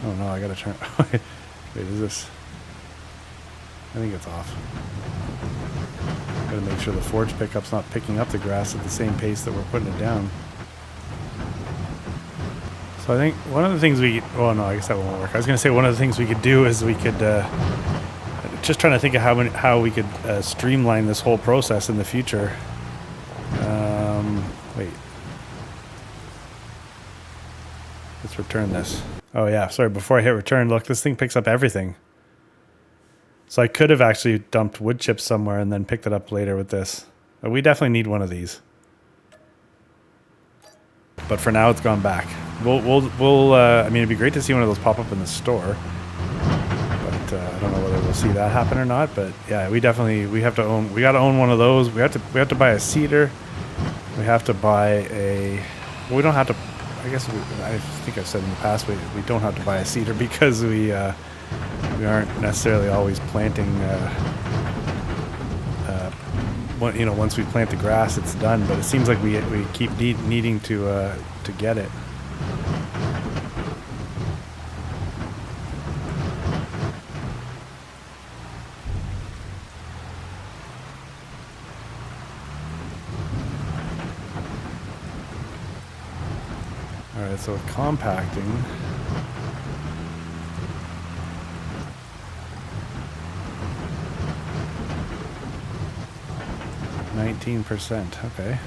A: Oh no, I gotta turn. Wait, is this? I think it's off. Gotta make sure the forge pickup's not picking up the grass at the same pace that we're putting it down. So I think one of the things oh no, I guess that won't work. I was gonna say one of the things we could do is we could, just trying to think of how we could streamline this whole process in the future. Wait. Let's return this. Oh yeah, sorry, before I hit return, look, this thing picks up everything. So I could have actually dumped wood chips somewhere and then picked it up later with this. But we definitely need one of these. But for now, it's gone back. I mean, it'd be great to see one of those pop up in the store. But I don't know whether we'll see that happen or not. But yeah, we gotta own one of those. We have to buy a seeder. We have to buy well, we don't have to, I guess I think I've said in the past, we don't have to buy a seeder because we aren't necessarily always planting, once we plant the grass, it's done. But it seems like we keep needing to get it. All right, so with compacting, %. Okay.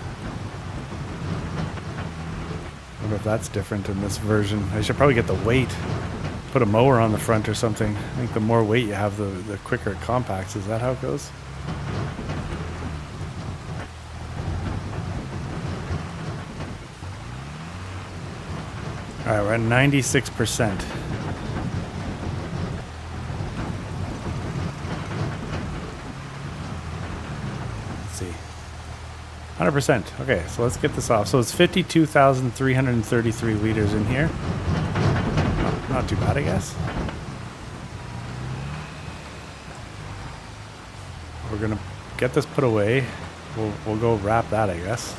A: I wonder if that's different in this version. I should probably get the weight. Put a mower on the front or something. I think the more weight you have, the quicker it compacts. Is that how it goes? All right, we're at 96%. Let's see. 100%. Okay, so let's get this off. So it's 52,333 liters in here. Not too bad, I guess. We're gonna get this put away. We'll go wrap that, I guess.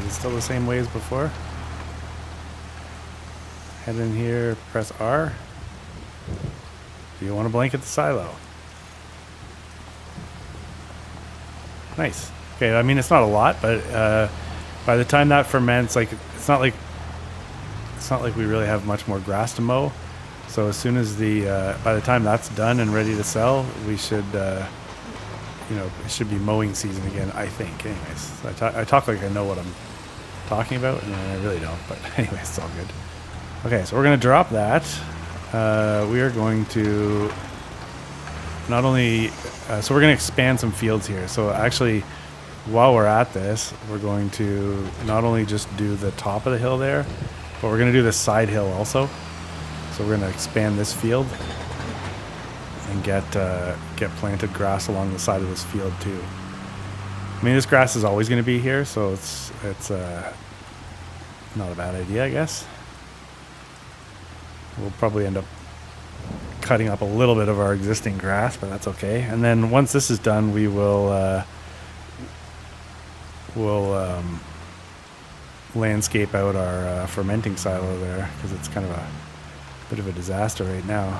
A: It's still the same way as before. Head in here, press R. Do you want to blanket the silo? Nice. Okay, I mean, it's not a lot, but by the time that ferments, like, it's not like it's not like we really have much more grass to mow. So as soon as by the time that's done and ready to sell, we should, it should be mowing season again, I think. Anyways, I talk like I know what I'm talking about, and I really don't. But anyways, it's all good. Okay, so we're going to drop that. We are going to not only, so we're going to expand some fields here. So actually, while we're at this, we're going to not only just do the top of the hill there, but we're going to do the side hill also. So we're going to expand this field and get planted grass along the side of this field too. I mean, this grass is always going to be here, so it's not a bad idea, I guess. We'll probably end up cutting up a little bit of our existing grass, but that's okay. And then once this is done, we will landscape out our fermenting silo there, because it's kind of a bit of a disaster right now.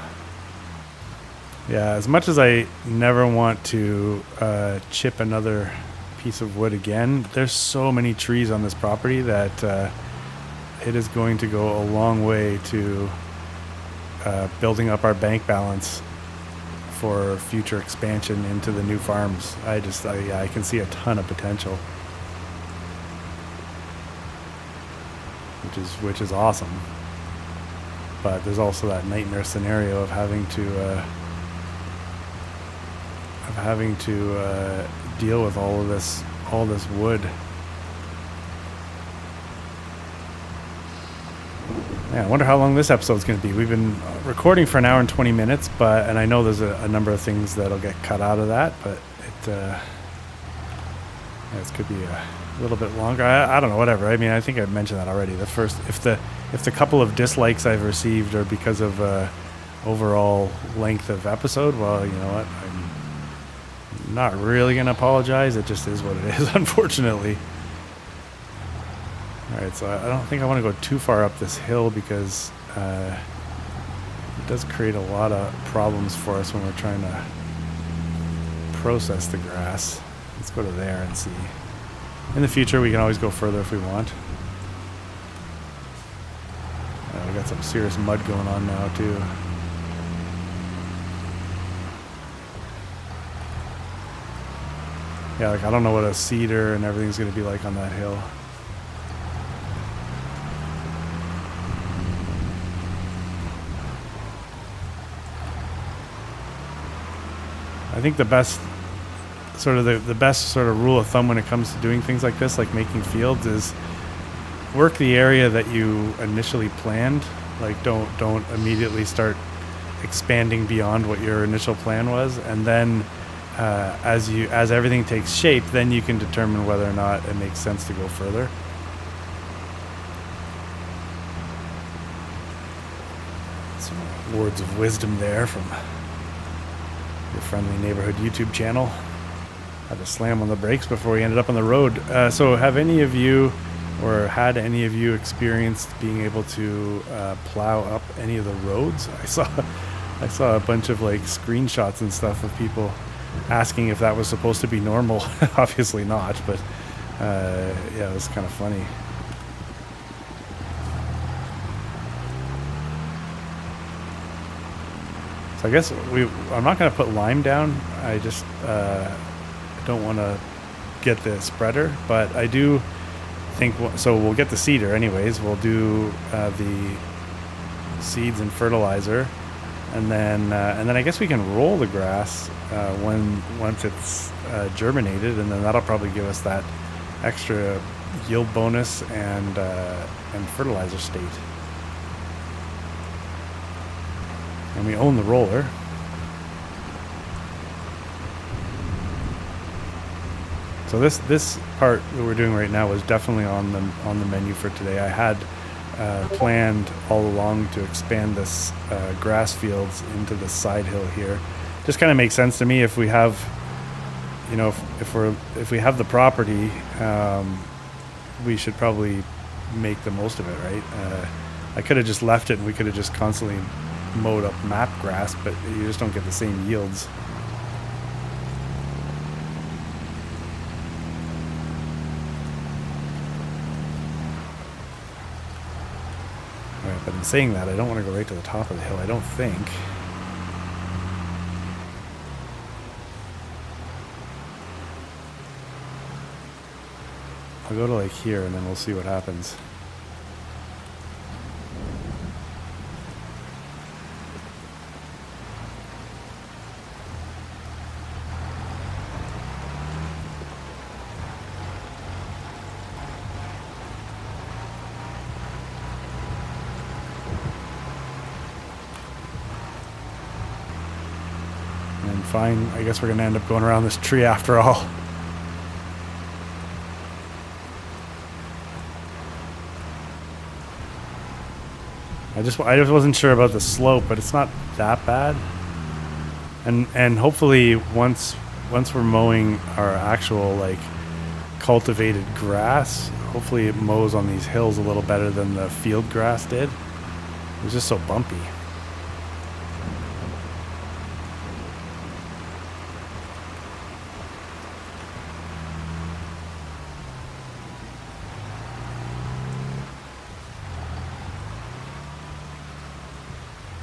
A: Yeah, as much as I never want to chip another piece of wood again, there's so many trees on this property that it is going to go a long way to building up our bank balance for future expansion into the new farms. I can see a ton of potential, which is awesome. But there's also that nightmare scenario of having to deal with all this wood. Yeah, I wonder how long this episode's going to be. We've been recording for an hour and 20 minutes, and I know there's a number of things that'll get cut out of that, but this could be a little bit longer. I don't know, whatever. I mean, I think I mentioned that already. If the couple of dislikes I've received are because of overall length of episode, well, you know what? I'm not really going to apologize. It just is what it is, unfortunately. Alright, so I don't think I want to go too far up this hill, because it does create a lot of problems for us when we're trying to process the grass. Let's go to there and see. In the future, we can always go further if we want. We got some serious mud going on now, too. Yeah, I don't know what a cedar and everything's going to be like on that hill. I think the best sort of rule of thumb when it comes to doing things like this, like making fields, is work the area that you initially planned. Like don't immediately start expanding beyond what your initial plan was, and then as everything takes shape, then you can determine whether or not it makes sense to go further. Some words of wisdom there from your friendly neighborhood YouTube channel. Had to slam on the brakes before we ended up on the road. So have any of you, or had any of you, experienced being able to plow up any of the roads? I saw a bunch of like screenshots and stuff of people asking if that was supposed to be normal. Obviously not, but yeah, it was kind of funny. So I guess I'm not going to put lime down. I just don't want to get the spreader, but I do think so. We'll get the cedar anyways. We'll do the seeds and fertilizer, and then I guess we can roll the grass once it's germinated, and then that'll probably give us that extra yield bonus and fertilizer state. And we own the roller. So this part that we're doing right now was definitely on the menu for today. I had planned all along to expand this grass fields into the side hill here. Just kind of makes sense to me. If we have, if we have the property, we should probably make the most of it, right? I could have just left it and we could have just constantly mowed up map grass, but you just don't get the same yields. But in saying that, I don't want to go right to the top of the hill, I don't think. I'll go to like here and then we'll see what happens. And fine, I guess we're going to end up going around this tree after all. I just wasn't sure about the slope, but it's not that bad. And hopefully once we're mowing our actual like cultivated grass, hopefully it mows on these hills a little better than the field grass did. It was just so bumpy.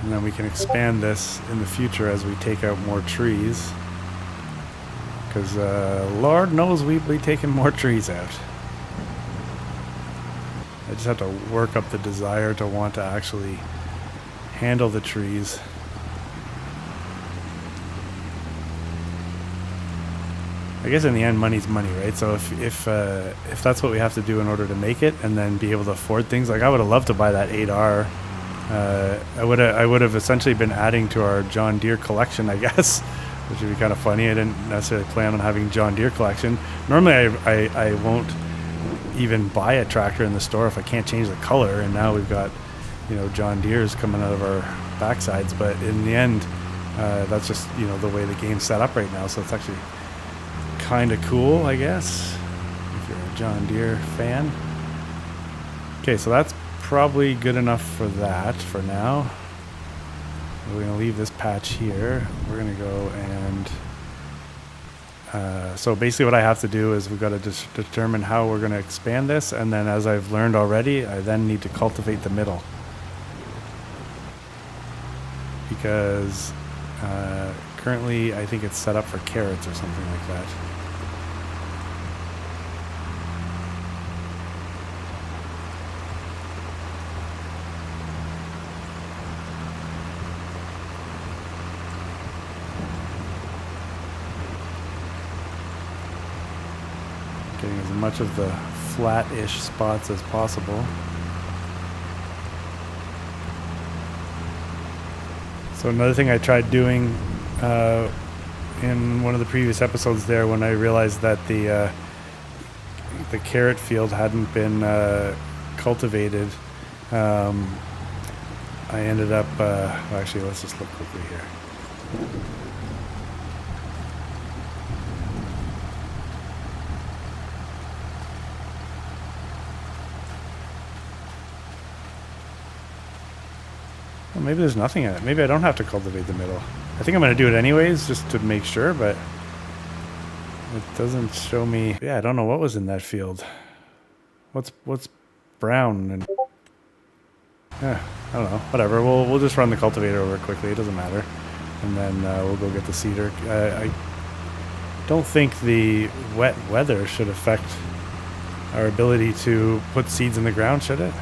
A: And then we can expand this in the future as we take out more trees. Because Lord knows we'll be taking more trees out. I just have to work up the desire to want to actually handle the trees. I guess in the end, money's money, right? So if that's what we have to do in order to make it, and then be able to afford things, like I would have loved to buy that 8R. I would have essentially been adding to our John Deere collection, I guess, which would be kind of funny. I didn't necessarily plan on having John Deere collection. Normally, I won't even buy a tractor in the store if I can't change the color. And now we've got, you know, John Deere's coming out of our backsides. But in the end, that's just, you know, the way the game's set up right now. So it's actually kind of cool, I guess, if you're a John Deere fan. Okay, so that's probably good enough for that for now. We're going to leave this patch here. We're going to go and so basically what I have to do is we've got to just determine how we're going to expand this, and then as I've learned already, I then need to cultivate the middle, because currently I think it's set up for carrots or something like that. Getting as much of the flat-ish spots as possible. So another thing I tried doing in one of the previous episodes there, when I realized that the carrot field hadn't been cultivated, I ended up actually, let's just look quickly here. Well, maybe there's nothing in it. Maybe I don't have to cultivate the middle. I think I'm going to do it anyways, just to make sure, but it doesn't show me. Yeah, I don't know what was in that field. What's brown and yeah, I don't know. Whatever. We'll just run the cultivator over it quickly. It doesn't matter, and then we'll go get the seeder. I don't think the wet weather should affect our ability to put seeds in the ground, should it?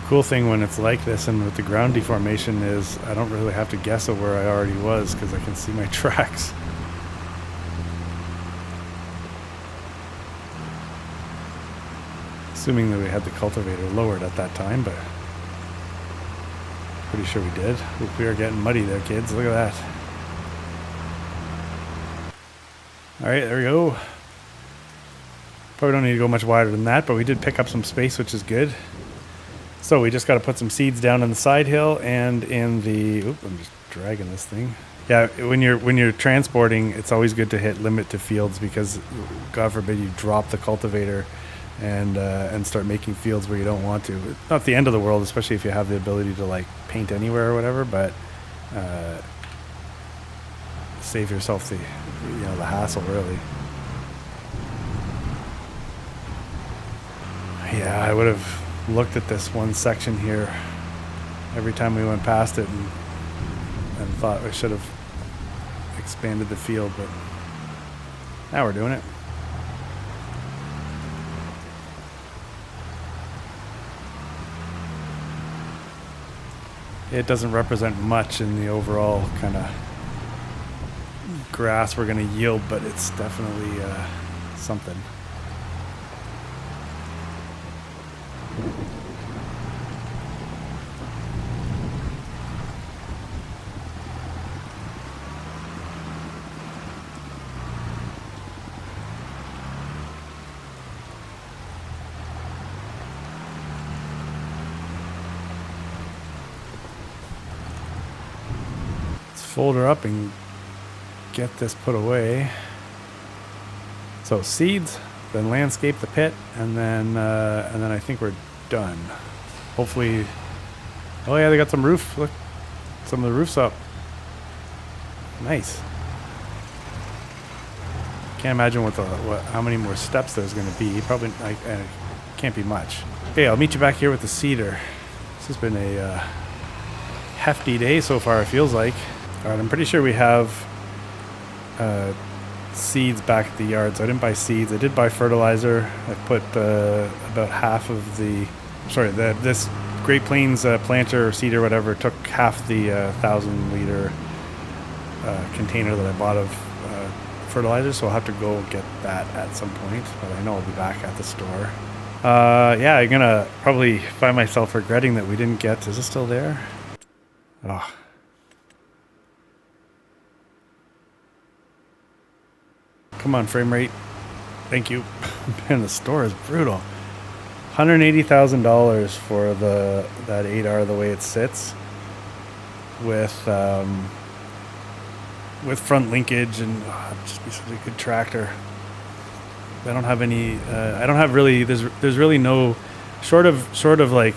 A: Cool thing when it's like this and with the ground deformation is I don't really have to guess at where I already was, because I can see my tracks. Assuming that we had the cultivator lowered at that time, but pretty sure we did. Oop, we are getting muddy there, kids. Look at that. Alright, there we go. Probably don't need to go much wider than that, but we did pick up some space, which is good. So we just got to put some seeds down in the side hill and in the. Oop, I'm just dragging this thing. Yeah, when you're transporting, it's always good to hit limit to fields, because God forbid you drop the cultivator and start making fields where you don't want to. It's not the end of the world, especially if you have the ability to like paint anywhere or whatever. But save yourself the the hassle, really. Yeah, I would have looked at this one section here every time we went past it and thought we should have expanded the field, but now we're doing it. It doesn't represent much in the overall kind of grass we're going to yield, but it's definitely something. Fold her up and get this put away. So seeds, then landscape the pit, and then I think we're done. Hopefully. Oh yeah, they got some roof. Look, some of the roof's up. Nice. Can't imagine how many more steps there's going to be. Probably can't be much. Okay, I'll meet you back here with the cedar. This has been a hefty day so far. It feels like. Alright, I'm pretty sure we have seeds back at the yard, so I didn't buy seeds. I did buy fertilizer. I put about half of this Great Plains planter or seed or whatever took half the 1,000-liter container that I bought of fertilizer, so I'll have to go get that at some point, but I know I'll be back at the store. Yeah, I'm gonna probably find myself regretting that we didn't get... Is it still there? Oh. Come on, frame rate. Thank you. Man, the store is brutal. $180,000 for that 8R the way it sits, with front linkage, and it'd just be such a good tractor. I don't have any. I don't have really. There's really no, short of like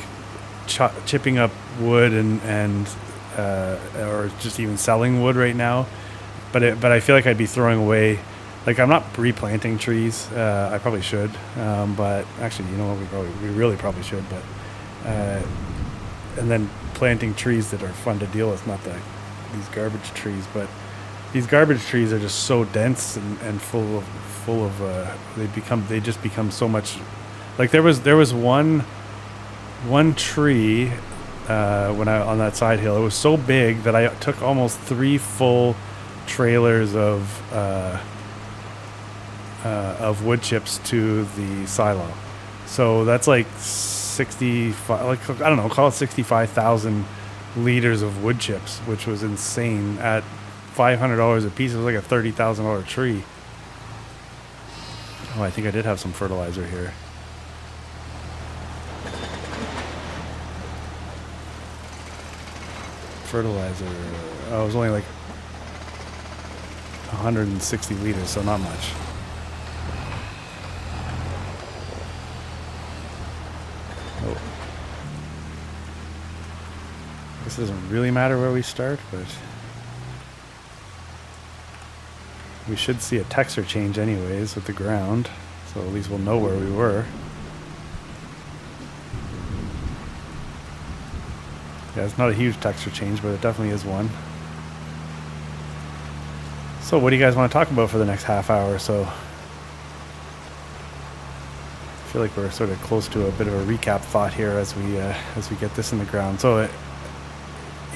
A: chipping up wood and or just even selling wood right now. But I feel like I'd be throwing away. Like, I'm not replanting trees. I probably should, but actually, you know what? We really probably should. But and then planting trees that are fun to deal with, not these garbage trees. But these garbage trees are just so dense and full of. They just become so much. Like there was one tree when on that side hill. It was so big that I took almost 3 full trailers of wood chips to the silo. So that's like 65, like, I don't know, call it 65,000 liters of wood chips, which was insane. At $500 a piece, it was like a $30,000 tree. Oh, I think I did have some fertilizer here. Fertilizer. Oh, it was only like 160 liters, so not much. Oh. This doesn't really matter where we start, but we should see a texture change anyways with the ground, so at least we'll know where we were. Yeah, it's not a huge texture change, but it definitely is one. So what do you guys want to talk about for the next half hour or so? I feel like we're sort of close to a bit of a recap thought here as we get this in the ground. So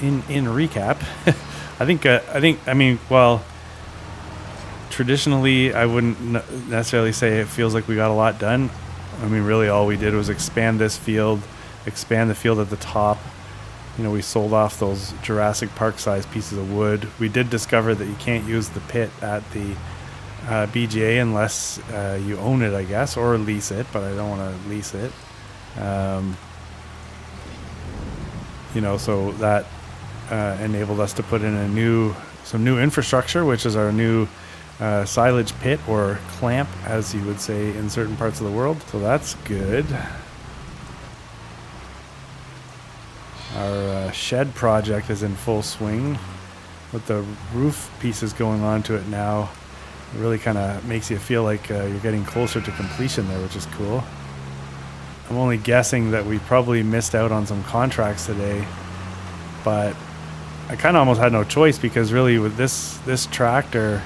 A: in recap, I mean, well, traditionally I wouldn't necessarily say it feels like we got a lot done. I mean, really all we did was expand this field, expand the field at the top. You know, we sold off those Jurassic Park sized pieces of wood. We did discover that you can't use the pit at the BGA unless you own it, I guess, or lease it, but I don't want to lease it. You know, so that enabled us to put in some new infrastructure, which is our new silage pit, or clamp, as you would say in certain parts of the world. So that's good. Our shed project is in full swing with the roof pieces going on to it now. It really kind of makes you feel like you're getting closer to completion there, which is cool. I'm only guessing that we probably missed out on some contracts today, but I kind of almost had no choice, because really with this tractor,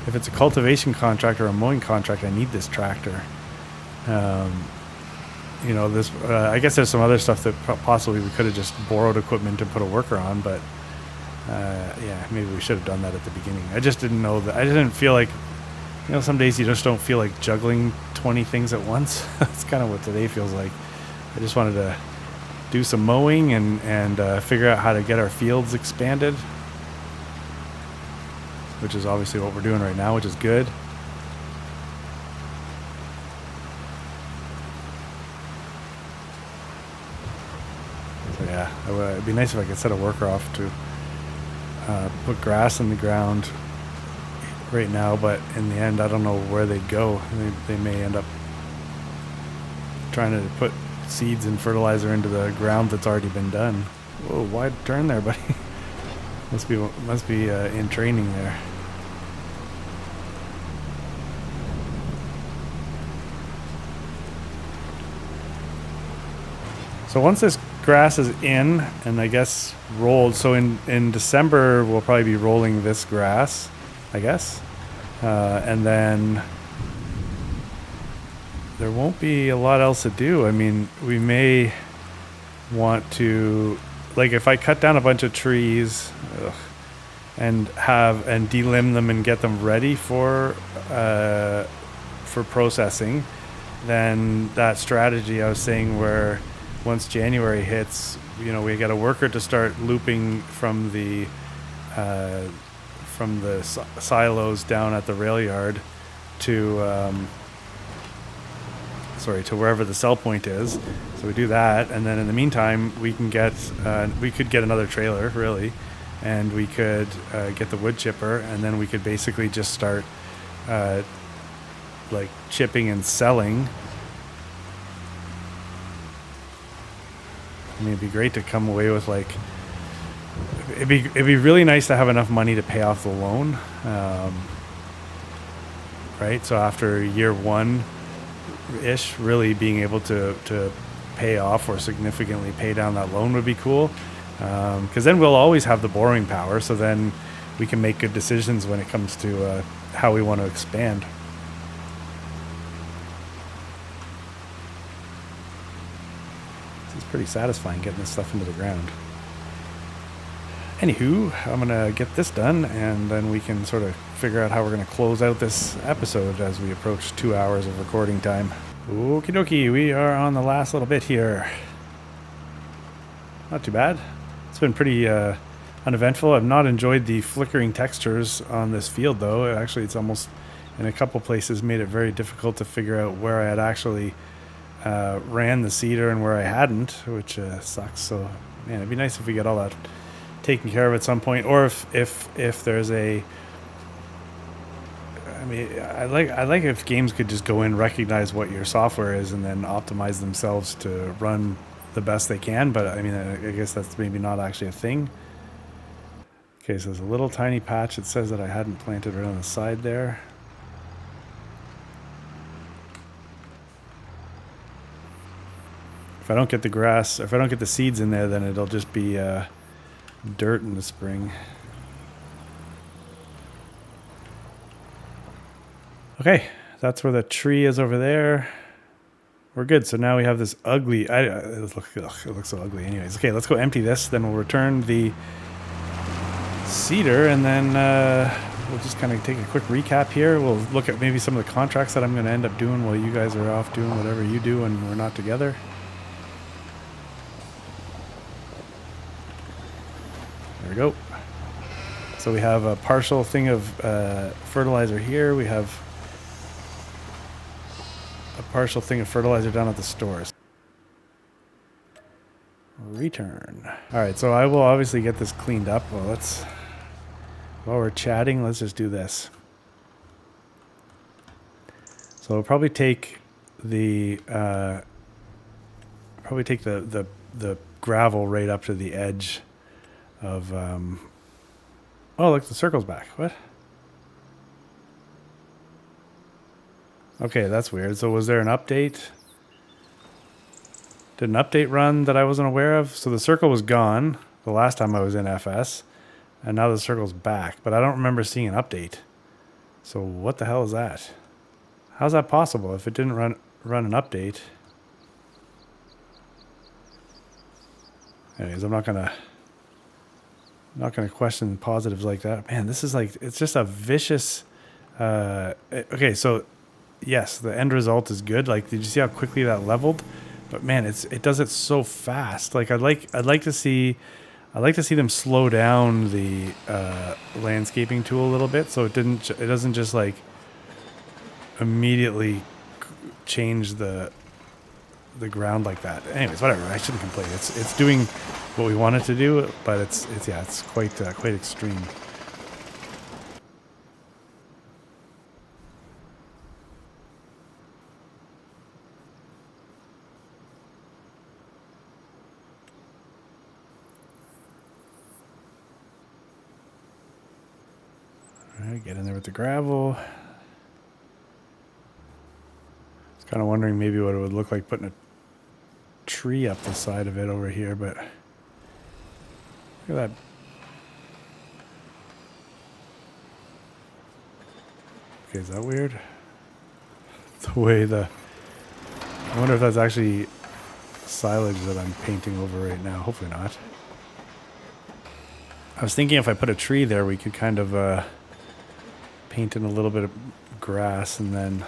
A: if it's a cultivation contract or a mowing contract, I need this tractor. You know, this. I guess there's some other stuff that possibly we could have just borrowed equipment and put a worker on, but yeah, maybe we should have done that at the beginning. I just didn't know that. I didn't feel like, you know, some days you just don't feel like juggling 20 things at once. That's kind of what today feels like. I just wanted to do some mowing and figure out how to get our fields expanded, which is obviously what we're doing right now, which is good. So yeah, it'd be nice if I could set a worker off to put grass in the ground right now, but in the end, I don't know where they'd go. They may end up trying to put seeds and fertilizer into the ground that's already been done. Whoa, wide turn there, buddy. must be in training there. So once this grass is in and I guess rolled, so in December we'll probably be rolling this grass, I guess, and then there won't be a lot else to do. I mean, we may want to, like, if I cut down a bunch of trees and delimb them and get them ready for processing, then that strategy I was saying, where once January hits, you know, we get a worker to start looping from the silos down at the rail yard to to wherever the sell point is. So we do that, and then in the meantime, we could get another trailer, really, and we could get the wood chipper, and then we could basically just start like chipping and selling. I mean, it'd be great to come away with, like, it'd be really nice to have enough money to pay off the loan, right? So after year one-ish, really being able to pay off or significantly pay down that loan would be cool, because then we'll always have the borrowing power. So then we can make good decisions when it comes to how we want to expand. It's pretty satisfying getting this stuff into the ground. Anywho, I'm going to get this done, and then we can sort of figure out how we're going to close out this episode as we approach 2 hours of recording time. Okie dokie, we are on the last little bit here. Not too bad. It's been pretty uneventful. I've not enjoyed the flickering textures on this field, though. Actually, it's almost, in a couple places, made it very difficult to figure out where I had actually ran the seeder and where I hadn't, which sucks. So, man, it'd be nice if we get all that taken care of at some point, or if there's a, I mean, I like if games could just go in, recognize what your software is, and then optimize themselves to run the best they can. But I mean, I guess that's maybe not actually a thing. Okay, so there's a little tiny patch. It says that I hadn't planted right on the side there. If I don't get the grass, if I don't get the seeds in there, then it'll just be dirt in the spring. Okay, that's where the tree is over there. We're good. So now we have this ugly, it looks so ugly anyways. Okay, let's go empty this, then we'll return the cedar, and then we'll just kind of take a quick recap here. We'll look at maybe some of the contracts that I'm going to end up doing while you guys are off doing whatever you do and we're not together. There we go. So we have a partial thing of fertilizer here. We have a partial thing of fertilizer down at the stores. Return. All right, so I will obviously get this cleaned up. Well, while we're chatting, let's just do this. So we'll probably take the gravel right up to the edge of oh, look, the circle's back. What? Okay, that's weird. So was there an update? Did an update run that I wasn't aware of. So the circle was gone the last time I was in FS, and now the circle's back. But I don't remember seeing an update. So what the hell is that? How's that possible if it didn't run an update? Anyways, I'm not gonna question positives like that. Man, this is like, it's just a vicious. Okay, so yes, the end result is good. Like, did you see how quickly that leveled? But man, it does it so fast. Like, I'd like to see them slow down the landscaping tool a little bit, so it doesn't just like immediately change the ground like that. Anyways, whatever. I shouldn't complain. It's doing what we want it to do, but it's quite extreme. All right, get in there with the gravel. Kind of wondering maybe what it would look like putting a tree up the side of it over here, but look at that. Okay, is that weird? The way I wonder if that's actually silage that I'm painting over right now. Hopefully not. I was thinking if I put a tree there, we could kind of paint in a little bit of grass, and then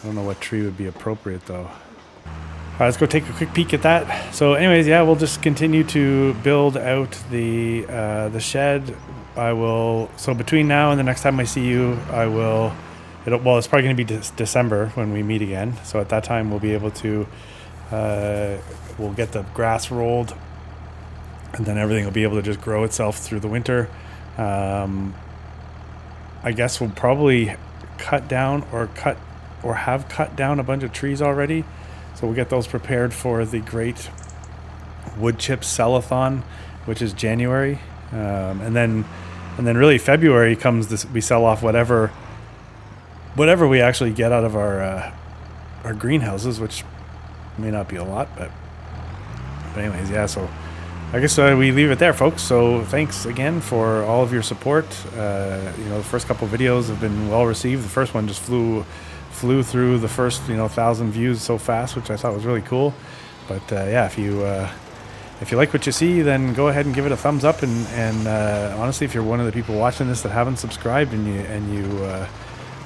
A: I don't know what tree would be appropriate though. All right, let's go take a quick peek at that. So anyways, yeah, we'll just continue to build out the shed. So between now and the next time I see you, it's probably going to be December when we meet again. So at that time, we'll be able to, we'll get the grass rolled, and then everything will be able to just grow itself through the winter. I guess we'll probably cut down or have cut down a bunch of trees already. So we'll get those prepared for the great wood chip sell-a-thon, which is January. And then really February comes, we sell off whatever we actually get out of our greenhouses, which may not be a lot, but anyways, yeah, so I guess we leave it there, folks. So thanks again for all of your support. The first couple of videos have been well received. The first one just flew through the first 1,000 views so fast, which I thought was really cool. But yeah, if you like what you see, then go ahead and give it a thumbs up. And honestly, if you're one of the people watching this that haven't subscribed and you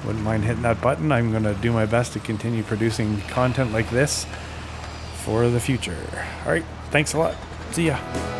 A: wouldn't mind hitting that button, I'm going to do my best to continue producing content like this for the future. All right, thanks a lot. See ya.